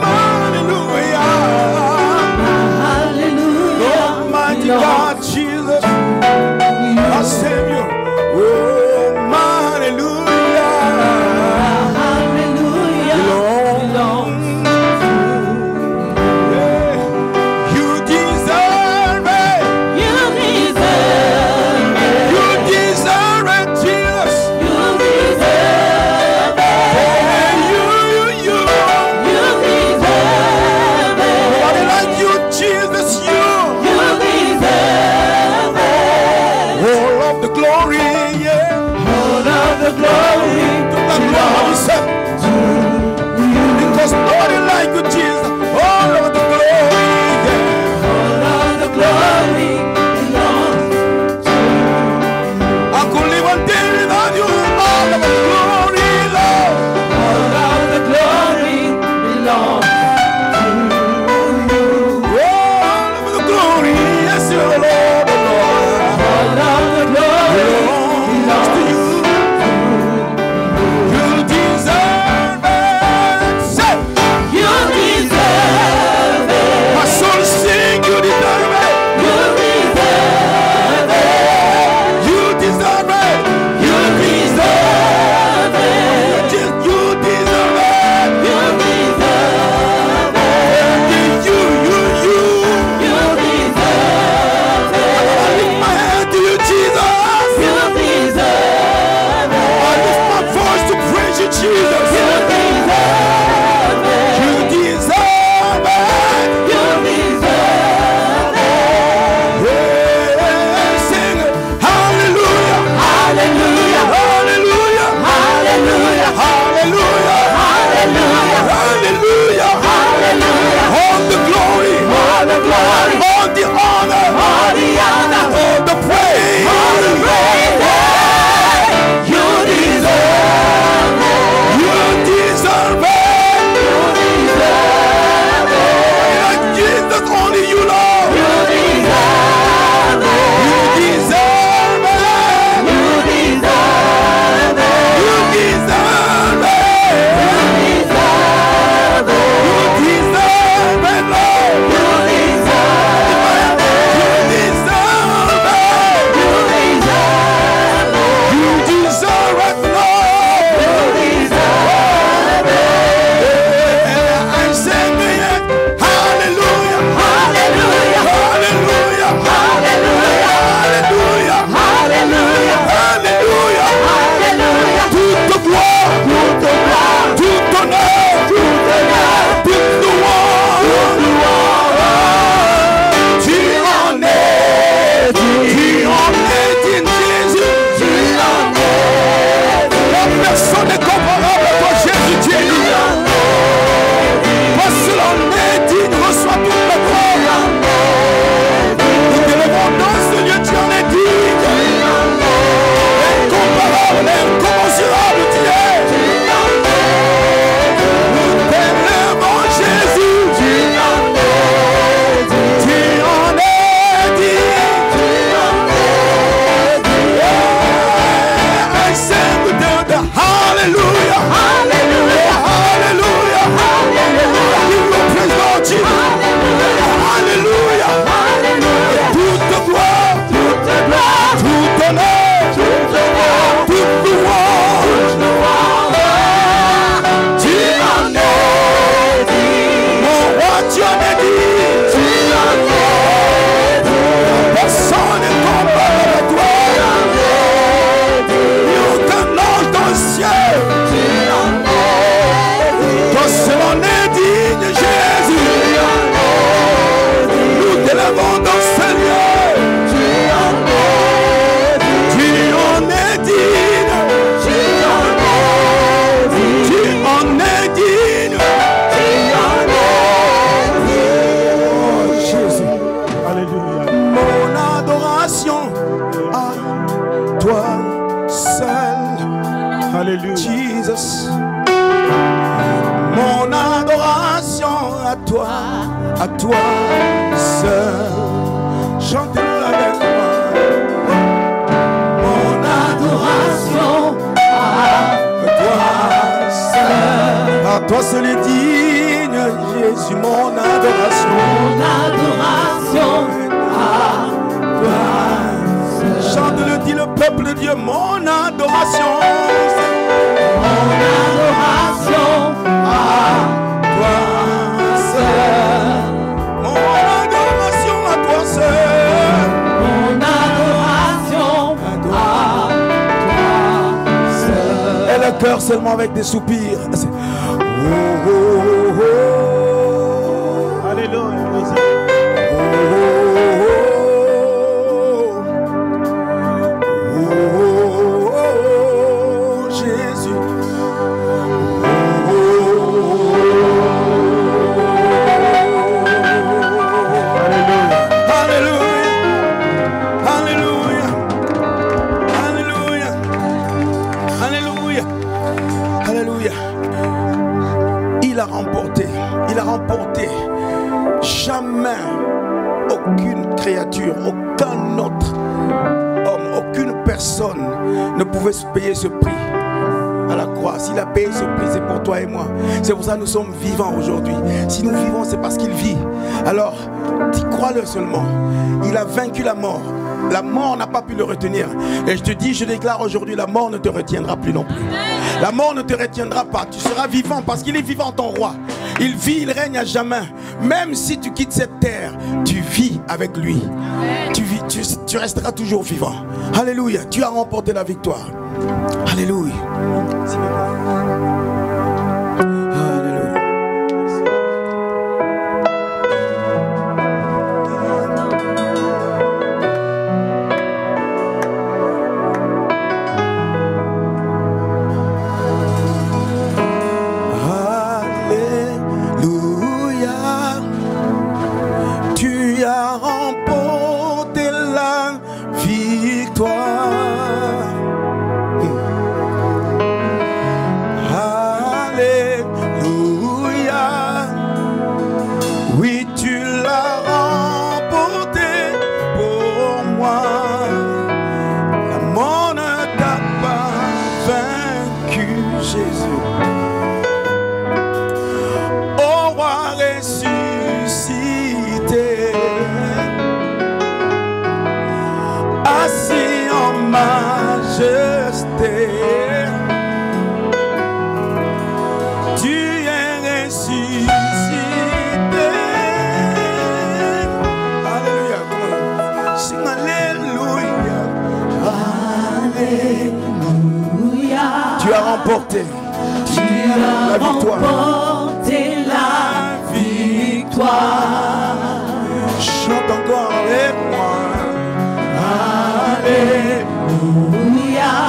my hallelujah. Hallelujah Almighty belongs God, Jesus. Our Savior. Oh, my hallelujah. Hallelujah belongs Yeah. You deserve it. You deserve it. You deserve it, Jesus. You deserve it. Yeah, you. You deserve it. Nobody like you, Jesus, you. You deserve it. All of the glory, yeah. All of the glory The glory, sir. Because nobody like you, Jesus. All of the glory, yeah. all of the glory belongs to I could live one day without you. All of the glory, Lord. all of the glory belongs All of the glory, yes, you Lord, oh Lord. all of the glory Belongs to you. tu en es digne. Tu en es digne. Personne n'est comparable à toi. Il n'y a aucun ange dans le ciel. Toi seul en es digne, Jésus. Nous t'élèvons dans ce lieu. Tu en es digne. Tu en es digne. Oh Jésus. Alléluia. Mon adoration à toi seul. Alléluia. Jesus. Mon adoration à toi seul. Chantez-le avec moi. Mon adoration à toi seul est digne, Jésus. Mon adoration à toi seul. Chante-le, dit le peuple de Dieu. Mon adoration. Mon adoration à toi seul. Mon adoration à toi seul. Mon adoration à toi seul. Et le cœur seulement avec des soupirs. Oh, oh, oh. Alléluia. Il a remporté. Jamais aucune créature, aucun autre homme, aucune personne ne pouvait se payer ce prix à la croix. S'il a payé ce prix, c'est pour toi et moi. C'est pour ça que nous sommes vivants aujourd'hui. Si nous vivons, c'est parce qu'il vit. Alors, crois-le seulement. Il a vaincu la mort. La mort n'a pas pu le retenir. Et je te dis, je déclare aujourd'hui, la mort ne te retiendra plus non plus. La mort ne te retiendra pas. Tu seras vivant parce qu'il est vivant, ton roi. Il vit, il règne à jamais. Même si tu quittes cette terre, tu vis avec lui. Tu resteras toujours vivant. Alléluia. Tu as remporté la victoire. Alléluia. Remporté la victoire. Chante encore avec moi. Alléluia.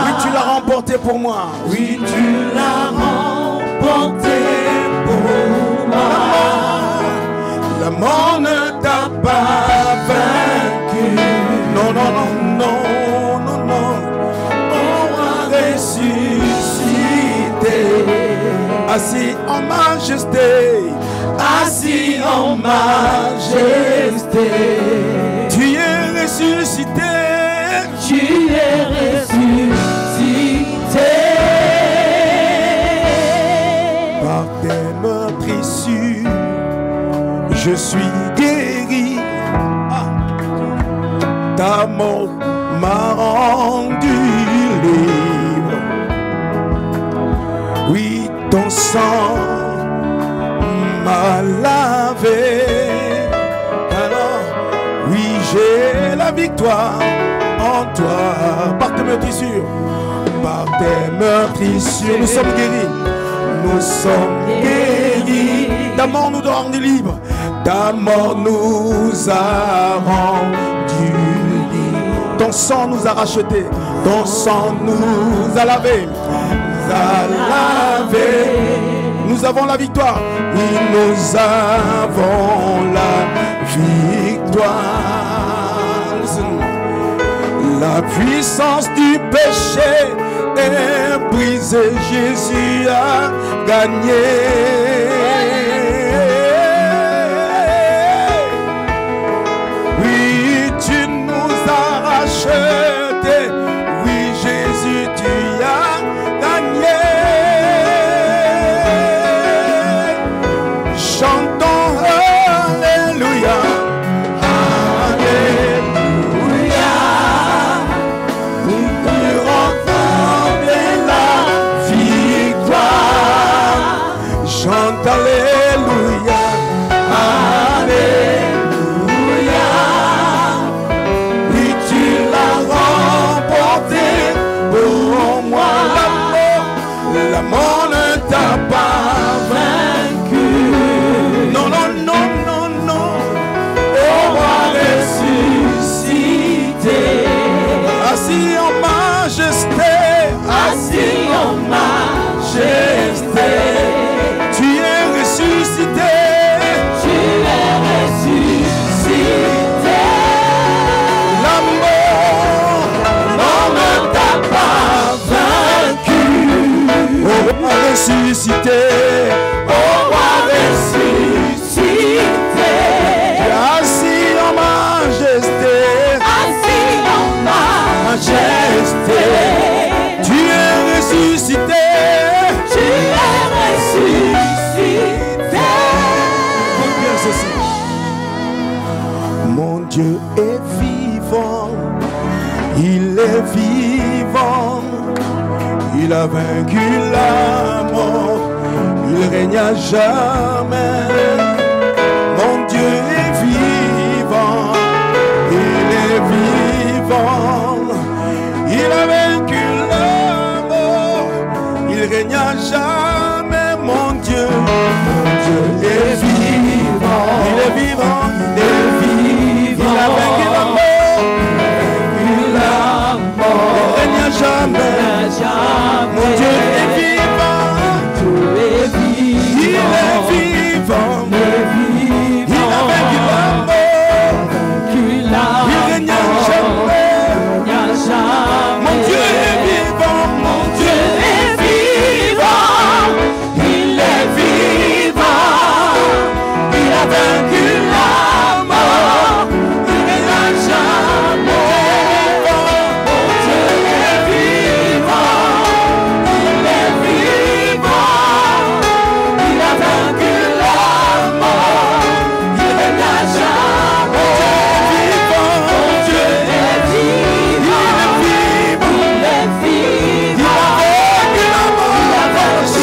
Oui, tu l'as remporté pour moi. Oui, tu l'as remporté pour moi. La mort ne t'a pas vaincu. Non, non, non, non, non, non. On va ressusciter. Assis en majesté. Assis en majesté. Tu es ressuscité. Tu es ressuscité. Par tes meurtrissures, je suis guéri. Ta mort m'a rendu libre. Oui, ton sang m'a lavé. Alors, oui, j'ai la victoire en toi. Par tes meurtrissures, par tes meurtrissures, nous sommes guéris. Nous sommes guéris. Ta mort nous a rendus libres. Ta mort nous a rendus libres. Ton sang nous a rachetés. Ton sang nous a lavés. Nous avons la victoire. Oui, nous avons la victoire. La puissance du péché est brisée. Jésus a gagné. Oui, tu nous as rachetés. Oui, Jésus, tu as gagné. Chantons Alléluia, Alléluia. Nous remportons la victoire. Chante Alléluia, Alléluia. Oui, tu l'as remporté pour moi. La mort ne t'a pas vaincu. Non, non, non, non, non. Au roi ressuscité, assis en majesté, assis en majesté. Tu es ressuscité, tu es ressuscité. La mort ne t'a pas vaincu. Au roi ressuscité, au roi ressuscité, assis en majesté, assis en majesté. Tu es ressuscité, tu es ressuscité. Écoute bien ceci. Mon Dieu est vivant, il est vivant. Il a vaincu la mort, il règne à jamais. Mon Dieu est vivant, il est vivant. Il a vaincu la mort, il règne à jamais. Mon Dieu est vivant, il est vivant, il est vivant. Il a vaincu la mort, il règne à jamais. Mon Dieu est vivant, il est vivant, il a vaincu la mort, il règne à jamais. Mon Dieu est vivant, mon Dieu est vivant, il est vivant, il a vaincu la mort, il règne à jamais. Mon Dieu est vivant, il est vivant, il a vaincu la mort, il règne à jamais. Mon Dieu est vivant, il est vivant, il a vaincu la mort, il a vaincu la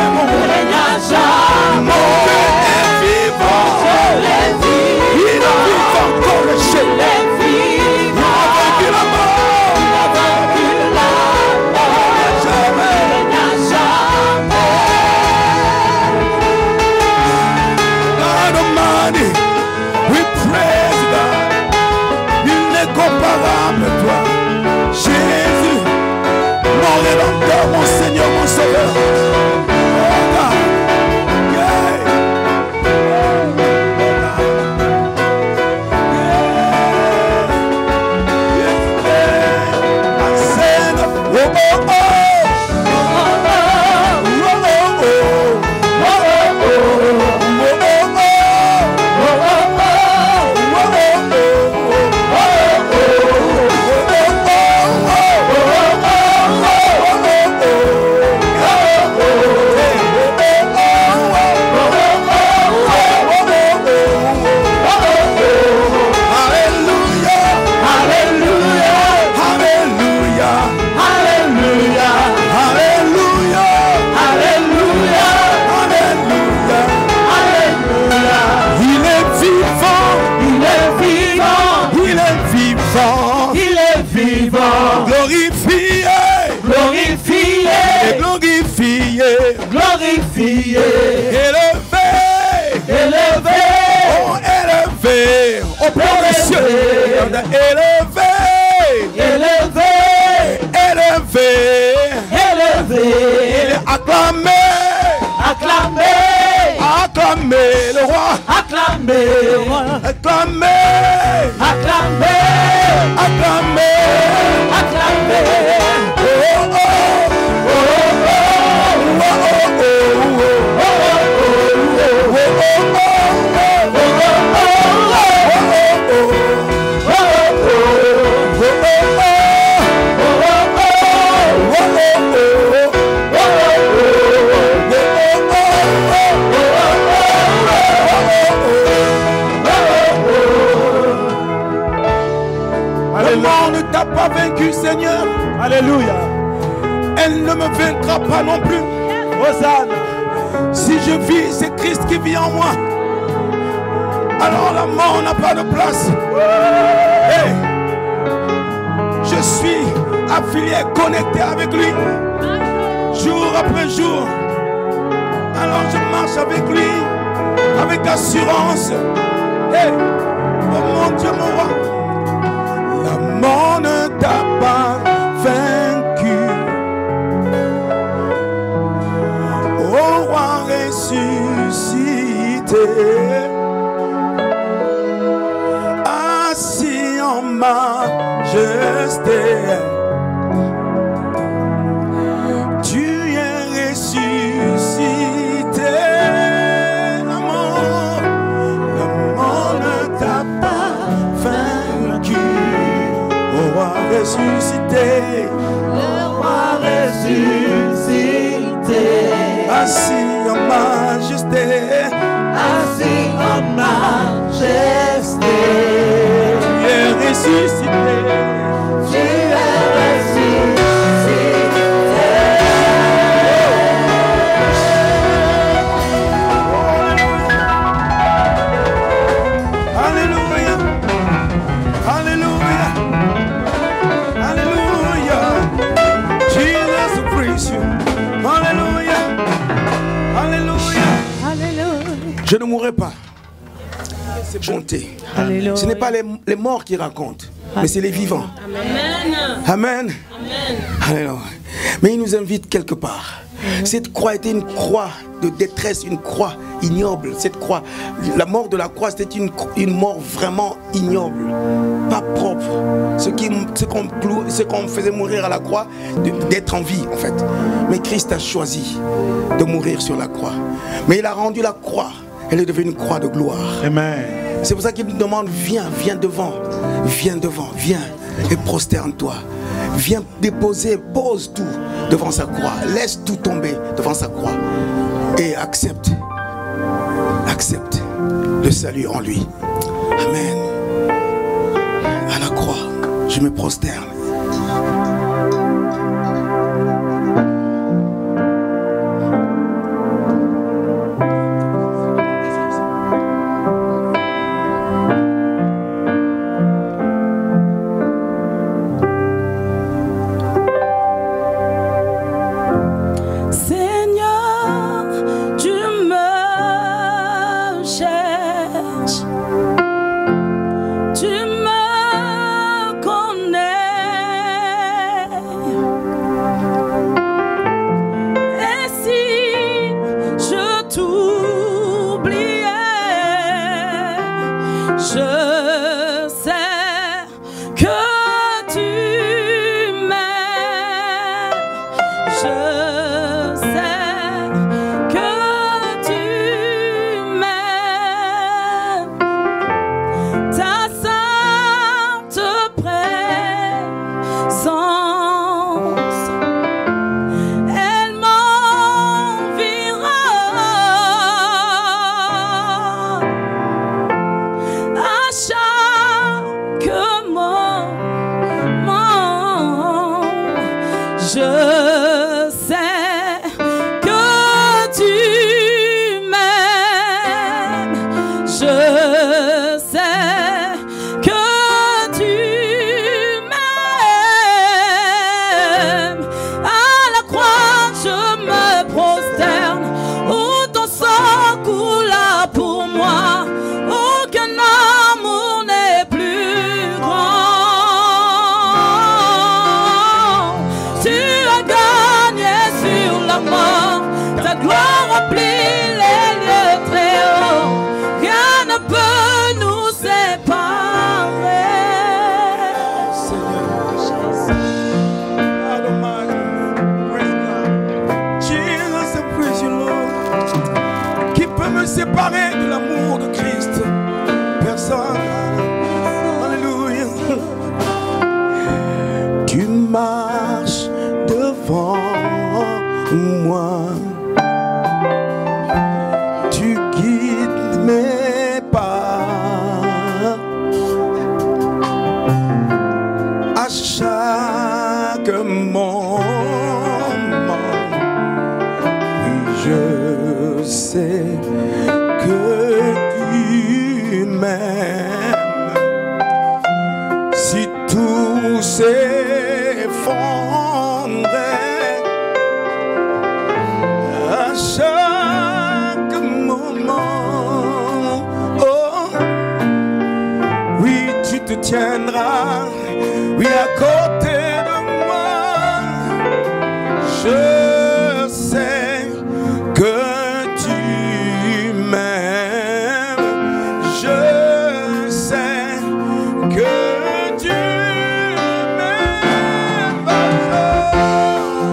mort, il règne à jamais. Mon Dieu est vivant, il a vivant comme le ciel. Il a vaincu la mort, il a vaincu la mort, jamais. God Almighty, we praise God. Il n'est comparable à toi, Jésus, mon Rédempteur, mon Seigneur, mon Sauveur. Oh God, yeah. Oh, pour les cieux. Élevé, élevé, élevé, élevé, acclamé, acclamé, acclamé le roi, acclamé, acclamé, acclamé, acclamé, acclamé. oh, oh, oh, oh, oh, le monde ne t'a pas vaincu, Seigneur. Alléluia. Elle ne me vaincra pas non plus. Hosanna. Si je vis, c'est Christ qui vit en moi. Alors la mort n'a pas de place. Hey, je suis affilié, connecté avec lui, jour après jour. Alors je marche avec lui, avec assurance. Hey, oh mon Dieu, mon roi. La mort ne t'a pas vaincu. Oh roi ressuscité, assis en majesté, tu es ressuscité. La mort ne t'a pas vaincu. Le roi ressuscité, Le roi ressuscité, assis en majesté, assis en majesté, tu es ressuscité. tu es ressuscité. Alléluia, alléluia, alléluia. Jesus praise you. Alléluia, alléluia. Je ne mourrai pas. C'est bonté. Ce n'est pas les morts qui racontent, mais c'est les vivants. Amen. Alléluia. Mais il nous invite quelque part. Cette croix était une croix de détresse, une croix ignoble. Cette croix, la mort de la croix, c'était une mort vraiment ignoble, pas propre. Ce qu'on faisait mourir à la croix, d'être en vie en fait. Mais Christ a choisi de mourir sur la croix. Mais il a rendu la croix, elle est devenue une croix de gloire. Amen. C'est pour ça qu'il nous demande, viens devant, viens et prosterne-toi. Viens déposer, pose tout devant sa croix. Laisse tout tomber devant sa croix. Et accepte le salut en lui. Amen. À la croix, je me prosterne. Aucun amour n'est tu tiendras, oui, à côté de moi. Je sais que tu m'aimes. Je sais que tu m'aimes.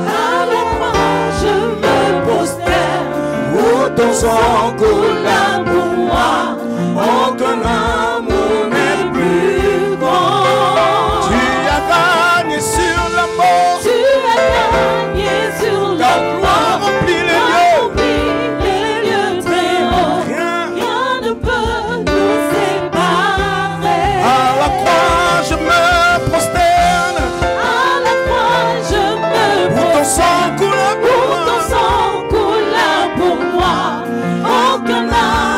À la croix, je me prosterne, où ton sang coula pour moi. Aucun amour n'est plus grand. Tu as gagné sur la mort. Tu as gagné sur la Ta croix. gloire remplit les lieux. Les lieux très hauts. Rien. Rien ne peut nous séparer. À la croix, je me prosterne. À la croix, je me Où ton sang coule pour Où ton moi. sang coula pour moi. Aucun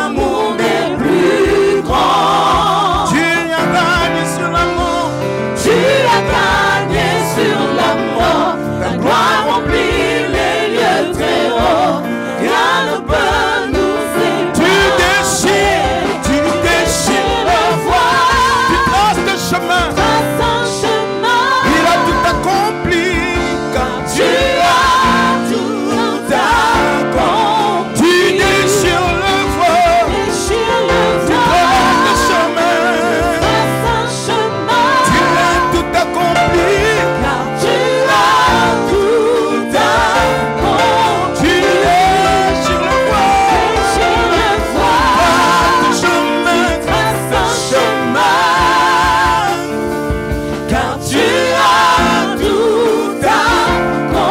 amour n'est plus grand. Tu as gagné sur la mort. Tu as gagné sur la mort. Ta gloire remplit les lieux très hauts. Rien ne peut nous Tu séparer. déchires le voile. tu traces le chemin. Trace un chemin. Il a tout accompli. Car Tu as tout accompli. tu déchires le voile. Déchire le Tu traces le voile. chemin. Trace un chemin. Tu as tout accompli. Car tu as tout accompli. Tu déchires le voile. Déchire le voile. Le chemin. Trace un chemin. Car tu as tout accompli.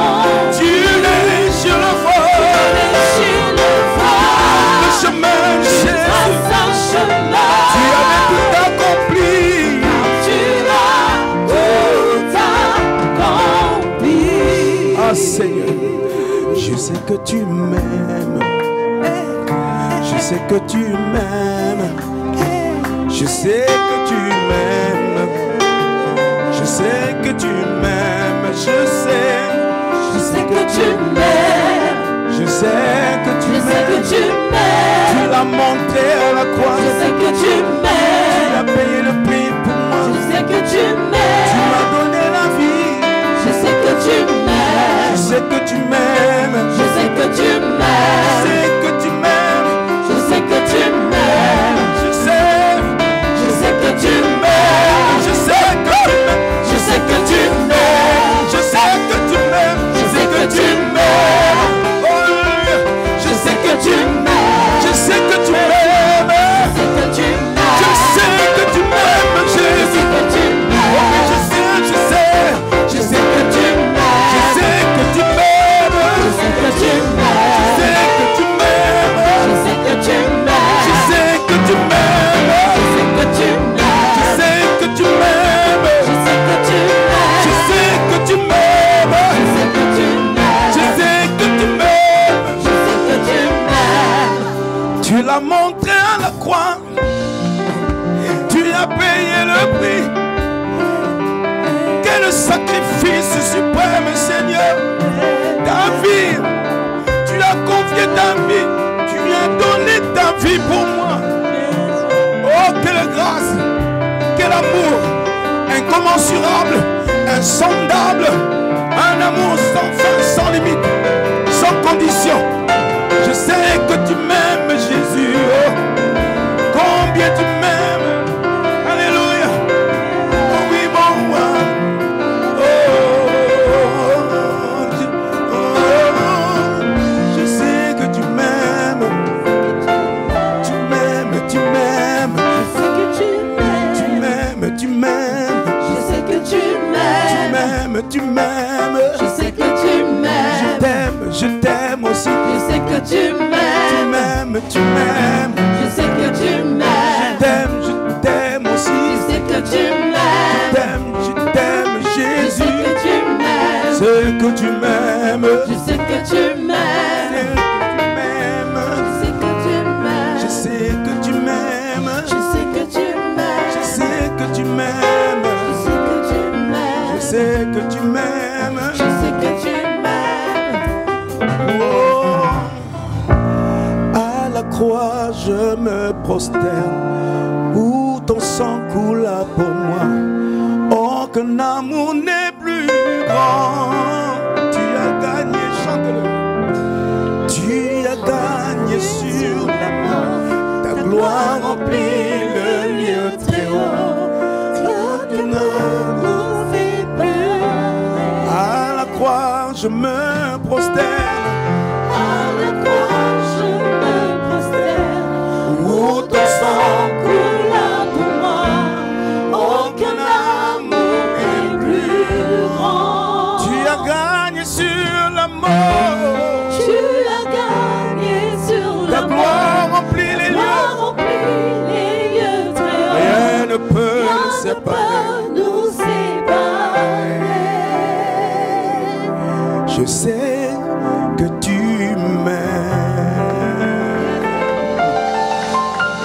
Tu déchires le voile. Déchire le voile. Le chemin, Jésus. Trace un chemin. Tu avais tout accompli. Tu as tout accompli. Ah Seigneur, je sais que tu m'aimes. Je sais que tu m'aimes. Je sais que tu m'aimes. Je sais que tu m'aimes. Je sais que tu m'aimes. Je sais que tu Je sais que m'aimes. tu m'aimes. Tu l'as montré à la croix. Je sais que tu Tu m'aimes. as payé le prix pour moi. Je sais que tu Tu m'aimes. m'as donné la vie. Je sais que tu Je m'aimes. sais que tu m'aimes. Je sais que tu Je m'aimes. sais que tu m'aimes. Je sais que tu m'aimes. Je sais. Je sais que tu m'aimes. Je sais que tu m'aimes. Je sais que tu m'aimes. Je sais que tu m'aimes. Je sais que tu m'aimes. Oh, Je sais que tu m'aimes. je sais que tu m'aimes. Je sais que tu m'aimes. Je sais que tu m'aimes, Je sais Jésus. que tu Oh, m'aimes. je sais, je sais. Je sais que tu m'aimes. Je sais que tu m'aimes. Je sais que tu Je m'aimes. sais que tu m'aimes. Je sais que tu m'aimes. Je sais que tu m'aimes. Je sais que tu m'aimes. Je sais que tu m'aimes. Je sais que tu m'aimes. Je sais que tu m'aimes. Je sais que tu m'aimes. Je sais que tu m'aimes. Je sais que tu m'aimes. Tu l'as montré à la croix. Tu as payé le prix. Quel sacrifice suprême, Seigneur. Ta vie, tu as confié ta vie. Tu as donné ta vie pour moi. Oh, quelle grâce, quel amour, incommensurable, insondable. Un amour sans fin, sans limite, sans condition. Je sais que tu m'aimes, Jésus. Oh, combien tu m'aimes. Alléluia. Oh oui, mon roi. Je sais que tu m'aimes. Tu m'aimes, tu m'aimes. Je sais que tu m'aimes. Tu m'aimes, tu m'aimes. Je sais que tu m'aimes. Tu m'aimes. Je sais que tu m'aimes. Je t'aime aussi. Je sais que tu Tu m'aimes. m'aimes, tu m'aimes. Je sais que tu m'aimes. Je t'aime aussi. Je sais que tu m'aimes. Je t'aime, Je sais Jésus. que tu m'aimes. C'est que tu m'aimes. Je sais que tu m'aimes. C'est que tu m'aimes. Je sais que tu m'aimes. Je sais que tu m'aimes. Je sais que tu m'aimes. Je sais que tu m'aimes. Je sais que tu m'aimes. Je sais que tu m'aimes. Je sais que tu m'aimes. Oh. À la croix, je me prosterne. Où ton sang coula pour moi. Aucun amour n'est plus grand. Tu as gagné, chante-le. Tu as gagné sur la mort. Ta gloire remplit le lieu très haut. Aucun amour fait peur. À la croix, je me prosterne. À la croix, je me prosterne. Où ton sang coula pour moi. Aucun amour n'est plus grand. Tu as gagné sur la mort. Tu as gagné sur la Ta mort. gloire remplit les lieux. Rien ne peut nous séparer. Je sais que tu m'aimes.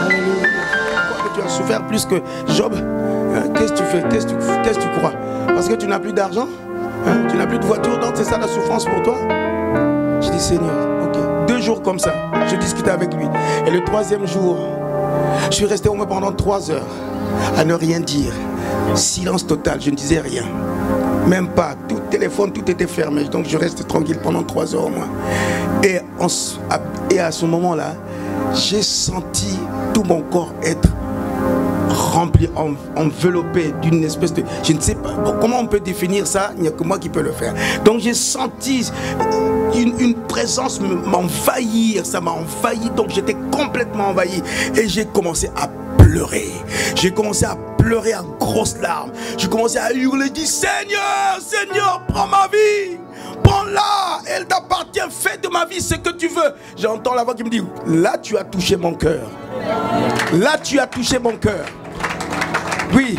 Alléluia. Pourquoi tu as souffert plus que Job? Qu'est-ce que tu fais? Qu'est-ce que tu crois? Parce que tu n'as plus d'argent? Tu n'as plus de voiture, donc c'est ça la souffrance pour toi? Je dis Seigneur, ok. 2 jours comme ça, je discutais avec lui. Et le 3e jour, je suis resté au moins pendant 3 heures à ne rien dire. Silence total, je ne disais rien. Même pas, tout téléphone, tout était fermé. Donc je reste tranquille pendant 3 heures au moins. Et à ce moment-là, j'ai senti tout mon corps être rempli, enveloppé d'une espèce de... Je ne sais pas, bon, comment on peut définir ça? Il n'y a que moi qui peux le faire. Donc j'ai senti une présence m'envahir, ça m'a envahi, donc j'étais complètement envahi. Et j'ai commencé à pleurer. J'ai commencé à pleurer à grosses larmes. J'ai commencé à hurler, dit Seigneur, Seigneur, prends ma vie. Prends-la, elle t'appartient, fais de ma vie ce que tu veux. J'entends la voix qui me dit, là tu as touché mon cœur. Là tu as touché mon cœur. Oui.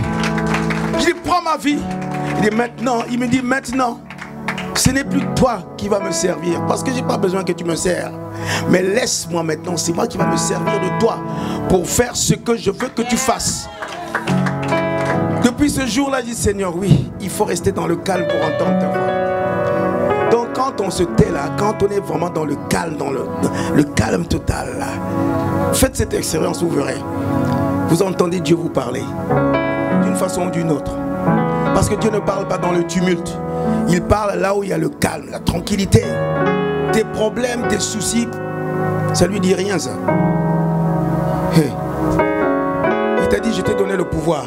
Je dis, prends ma vie. Il me dit maintenant, ce n'est plus toi qui vas me servir. Parce que je n'ai pas besoin que tu me sers. Mais laisse-moi maintenant, c'est moi qui va me servir de toi pour faire ce que je veux que tu fasses. Depuis ce jour-là, je dis, Seigneur, oui, il faut rester dans le calme pour entendre ta voix. Donc quand on se tait là, quand on est vraiment dans le calme, dans le calme total là, faites cette expérience, vous verrez. Vous entendez Dieu vous parler d'une façon ou d'une autre. Parce que Dieu ne parle pas dans le tumulte. Il parle là où il y a le calme, la tranquillité. Tes problèmes, tes soucis, ça lui dit rien ça. Hey. Il t'a dit je t'ai donné le pouvoir.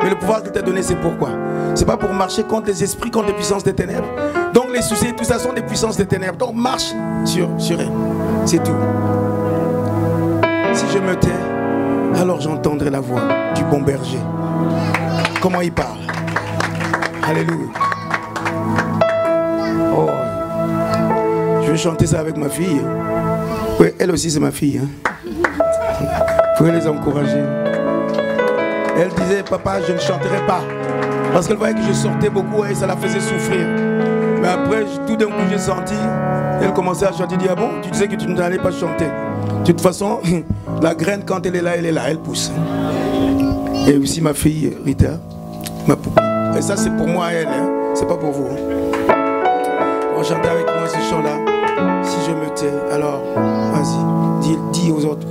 Mais le pouvoir qu'il t'a donné c'est pourquoi? C'est pas pour marcher contre les esprits, contre les puissances des ténèbres. Donc les soucis, tout ça sont des puissances des ténèbres. Donc marche sur elles. C'est tout. Si je me tais, alors j'entendrai la voix du bon berger. Comment il parle? Alléluia. Oh. Je vais chanter ça avec ma fille. Oui, elle aussi c'est ma fille. Vous pouvez les encourager. Elle disait, papa, je ne chanterai pas. Parce qu'elle voyait que je sortais beaucoup et ça la faisait souffrir. Mais après, tout d'un coup, j'ai senti, elle commençait à chanter. Elle dit, ah bon, tu disais que tu n'allais pas chanter. De toute façon, la graine, quand elle est là, elle pousse. Et aussi ma fille, Rita, ma poupée. Et ça, c'est pour moi et elle, hein. C'est pas pour vous. On chante avec moi ce chant-là. Si je me tais, alors, vas-y, dis aux autres.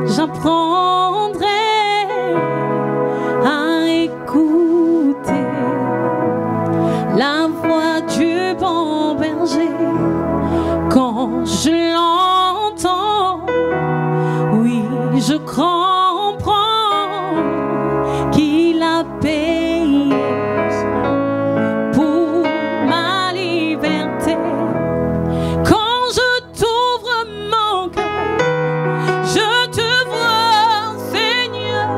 J'apprendrai à écouter la voix du bon berger quand je l'entends. Oui, je comprends qu'il a payé pour ma liberté. Quand je t'ouvre mon cœur, je te vois, Seigneur.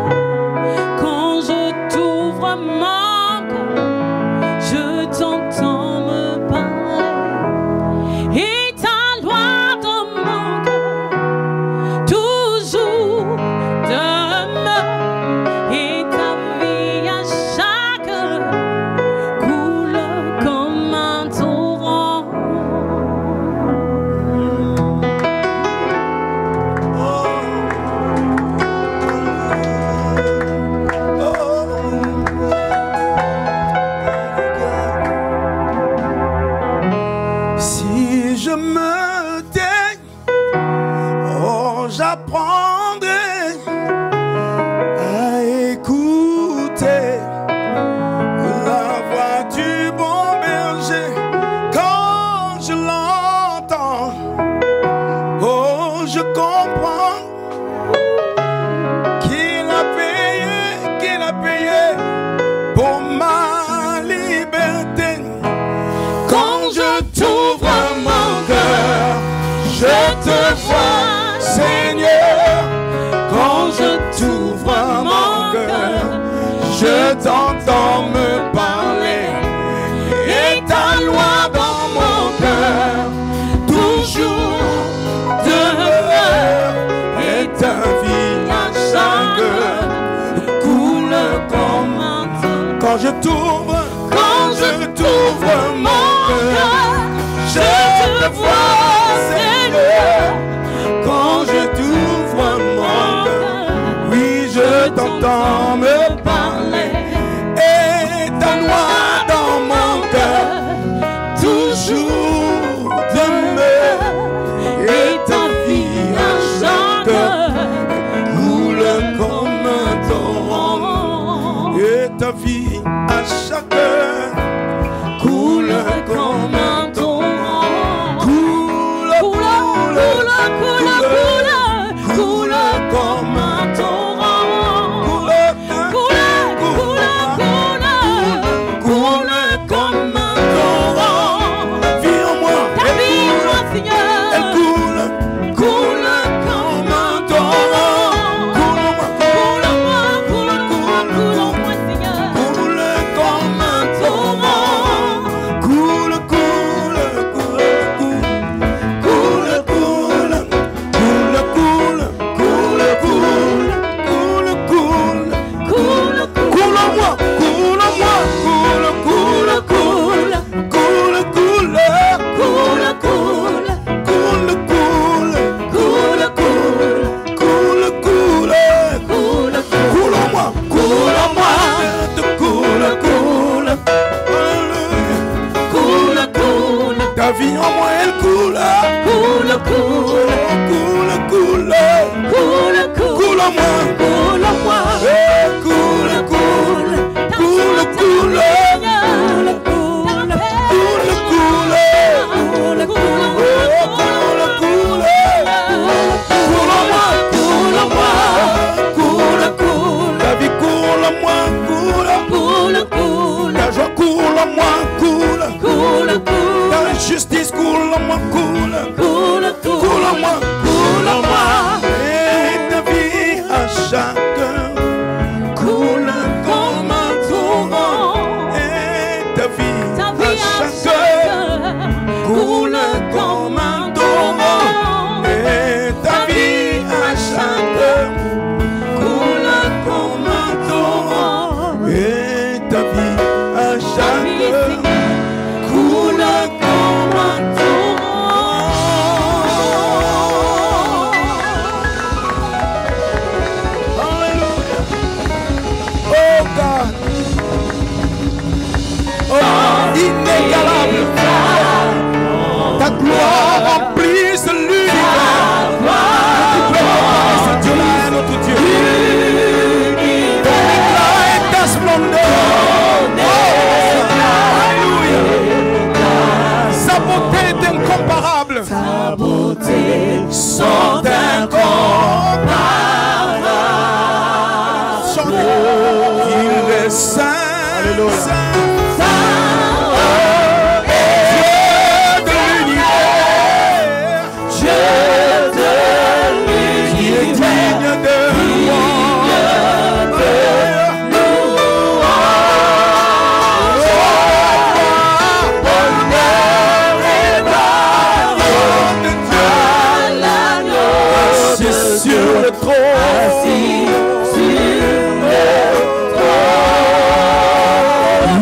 Quand je t'ouvre mon cœur, je t'entends me parler. Et ta loi dans mon cœur, toujours j'apprendrai à écouter la voix du bon berger quand je l'entends. Oh, je comprends qu'il a payé pour ma liberté. Quand je t'ouvre mon cœur, je te vois, Seigneur. Quand je t'ouvre mon cœur, je t'entends me parler. Et ta loi dans mon cœur, toujours demeure. Et ta vie à chaque heure coule comme un temps. Quand je t'ouvre mon cœur, je te vois, Seigneur. Quand je t'ouvre mon cœur, oui, je t'entends me parler. Et ta loi dans mon cœur, toujours demeure. Et ta vie à chaque heure coule comme un torrent. Et ta vie à chaque heure coule comme un torrent. Coule comme un torrent. Coule comme un torrent. Vie en moi, elle coule comme un torrent. Coule en moi, coule comme un torrent. Coule, ta vie en moi, elle coule. Coule en moi. Ta vie coule en moi, ta joie coule en moi, ta justice coule en moi, coule en moi, et ta vie à chaque heure coule comme un torrent. Et ta vie à chaque heure coule comme un torrent. Et ta vie à chaque heure coule comme un torrent. Et ta vie à chaque heure coule comme un torrent. Alléluia. Oh God. Oh, inégalable. Ta gloire remplisse l'univers. C'est Dieu-là, notre Dieu. Ton éclat et ta splendeur. Alléluia. Sa beauté est incomparable. Sa beauté sont incomparables. Il est saint. Alléluia.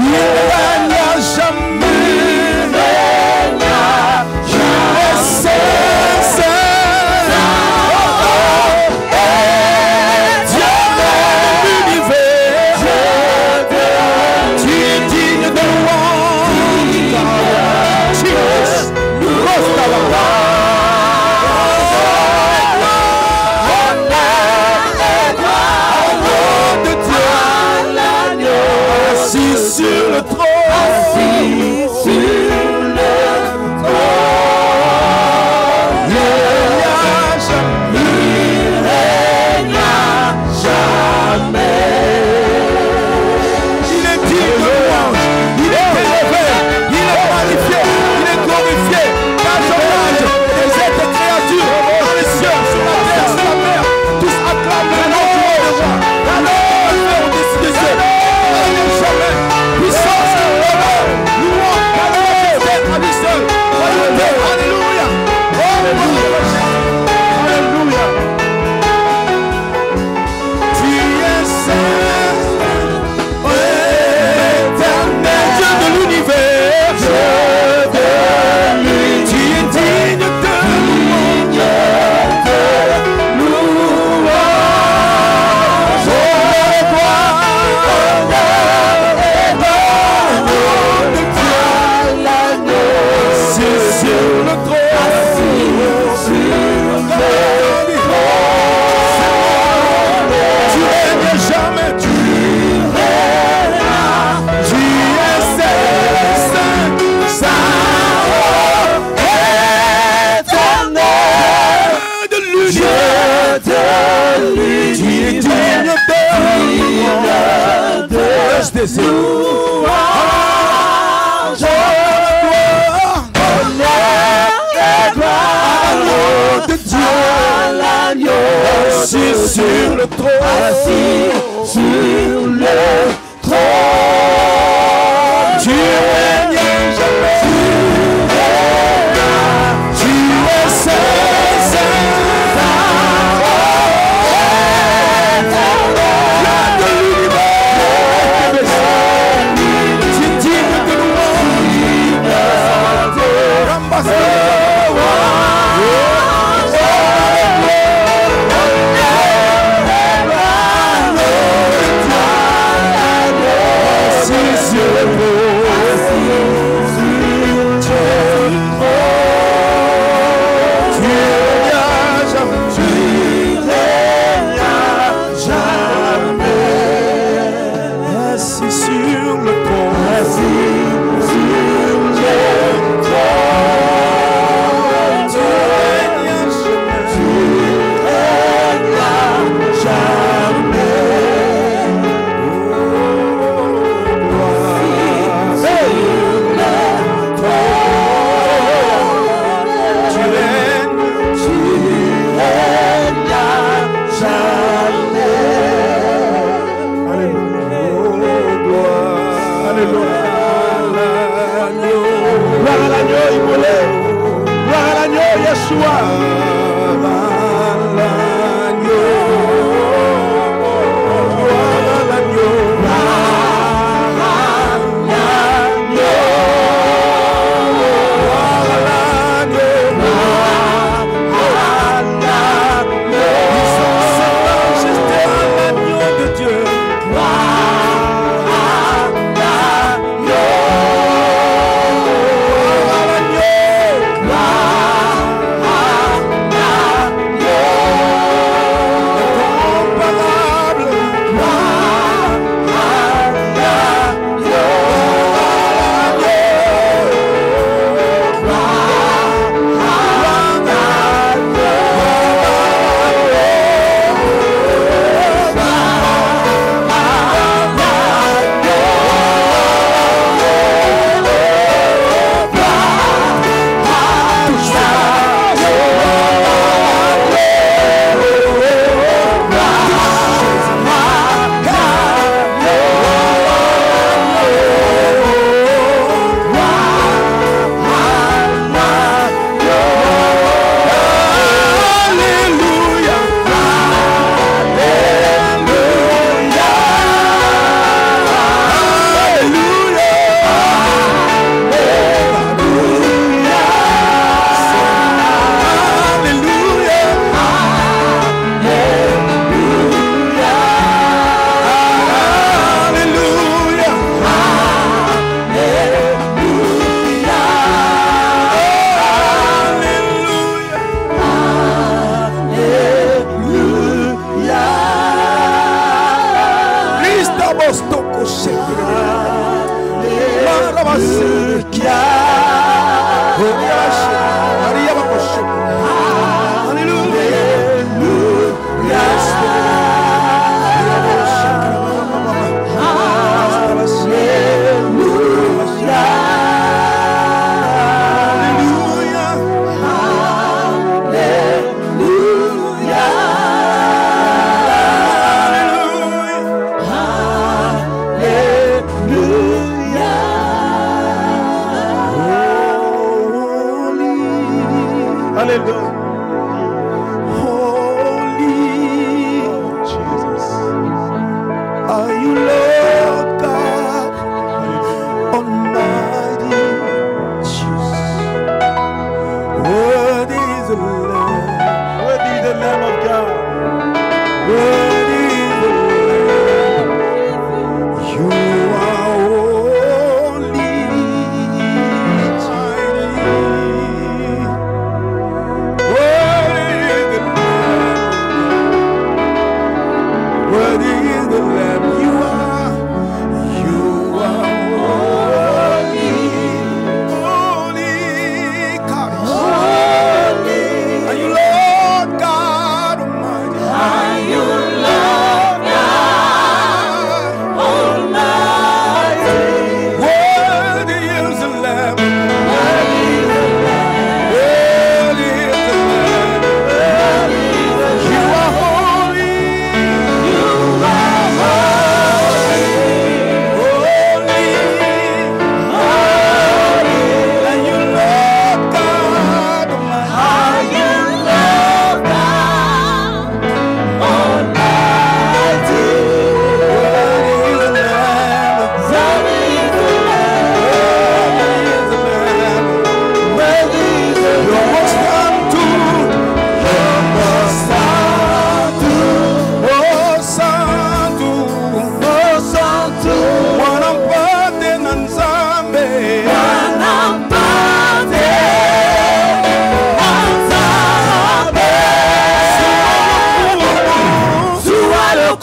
Yeah. Jésus. Louange, honneur et gloire De Dieu. à l'agneau Assis sur le trône. assis sur le trône. Tu règnes jamais. Tu es saint, saint, De l'univers. Tu es digne de louange. Assis sur le trône.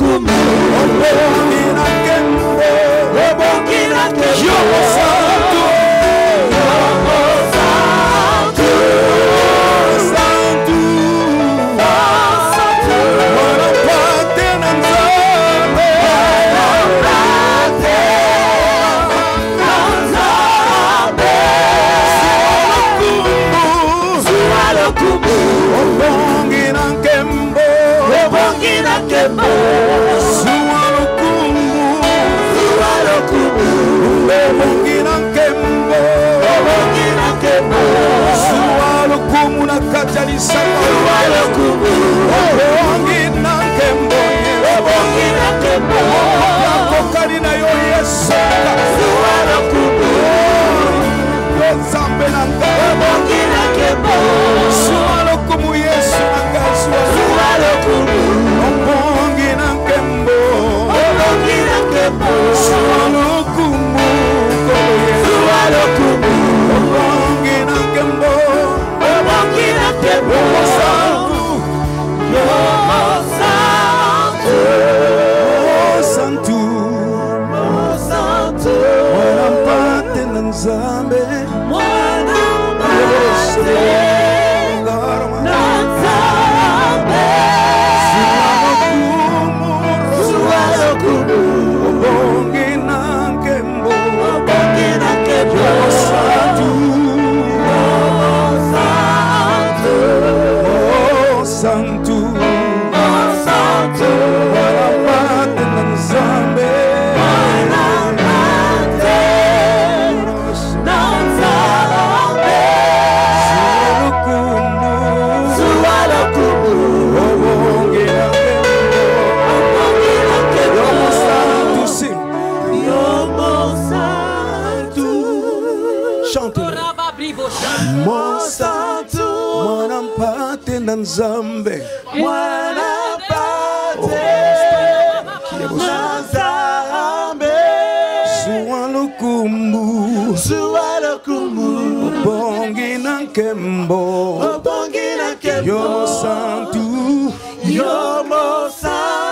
kumu obongi na nkembo obongi na nkembo yomo santu Nzambe mwana pate Nzambe suwa lokumu obongi na nkembo yomo santu yomo santu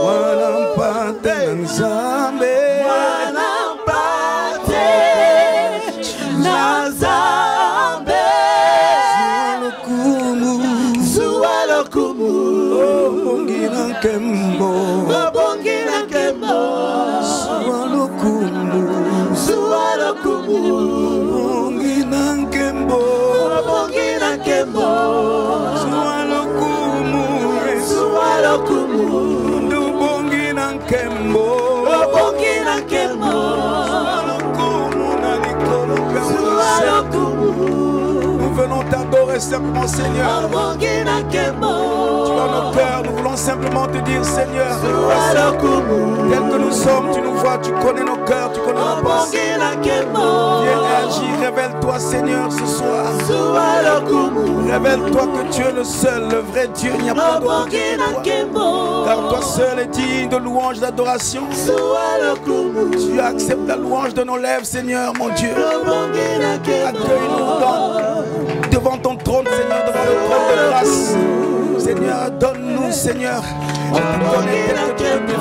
mwana mpate na Nzambe Kembo obongi na nkembo suwalo kumu obongi na nkembo suwalo kumu ndubongi na nkembo suwalo kumu na likolo nous venons t'adorer simplement Seigneur. Tu as nos cœurs, nous voulons simplement te dire Seigneur, tel que nous sommes, tu nous vois, tu connais nos cœurs, tu connais nos pensées. Viens agir, révèle-toi Seigneur ce soir. Révèle-toi que tu es le seul, le vrai Dieu, il n'y a pas d'autre Dieu que toi. Car toi seul est digne de louange, d'adoration. Tu acceptes la louange de nos lèvres Seigneur mon Dieu. Accueille-nous devant ton trône Seigneur, devant le trône de grâce. Seigneur, donne-nous Seigneur, je te connais tel que tu te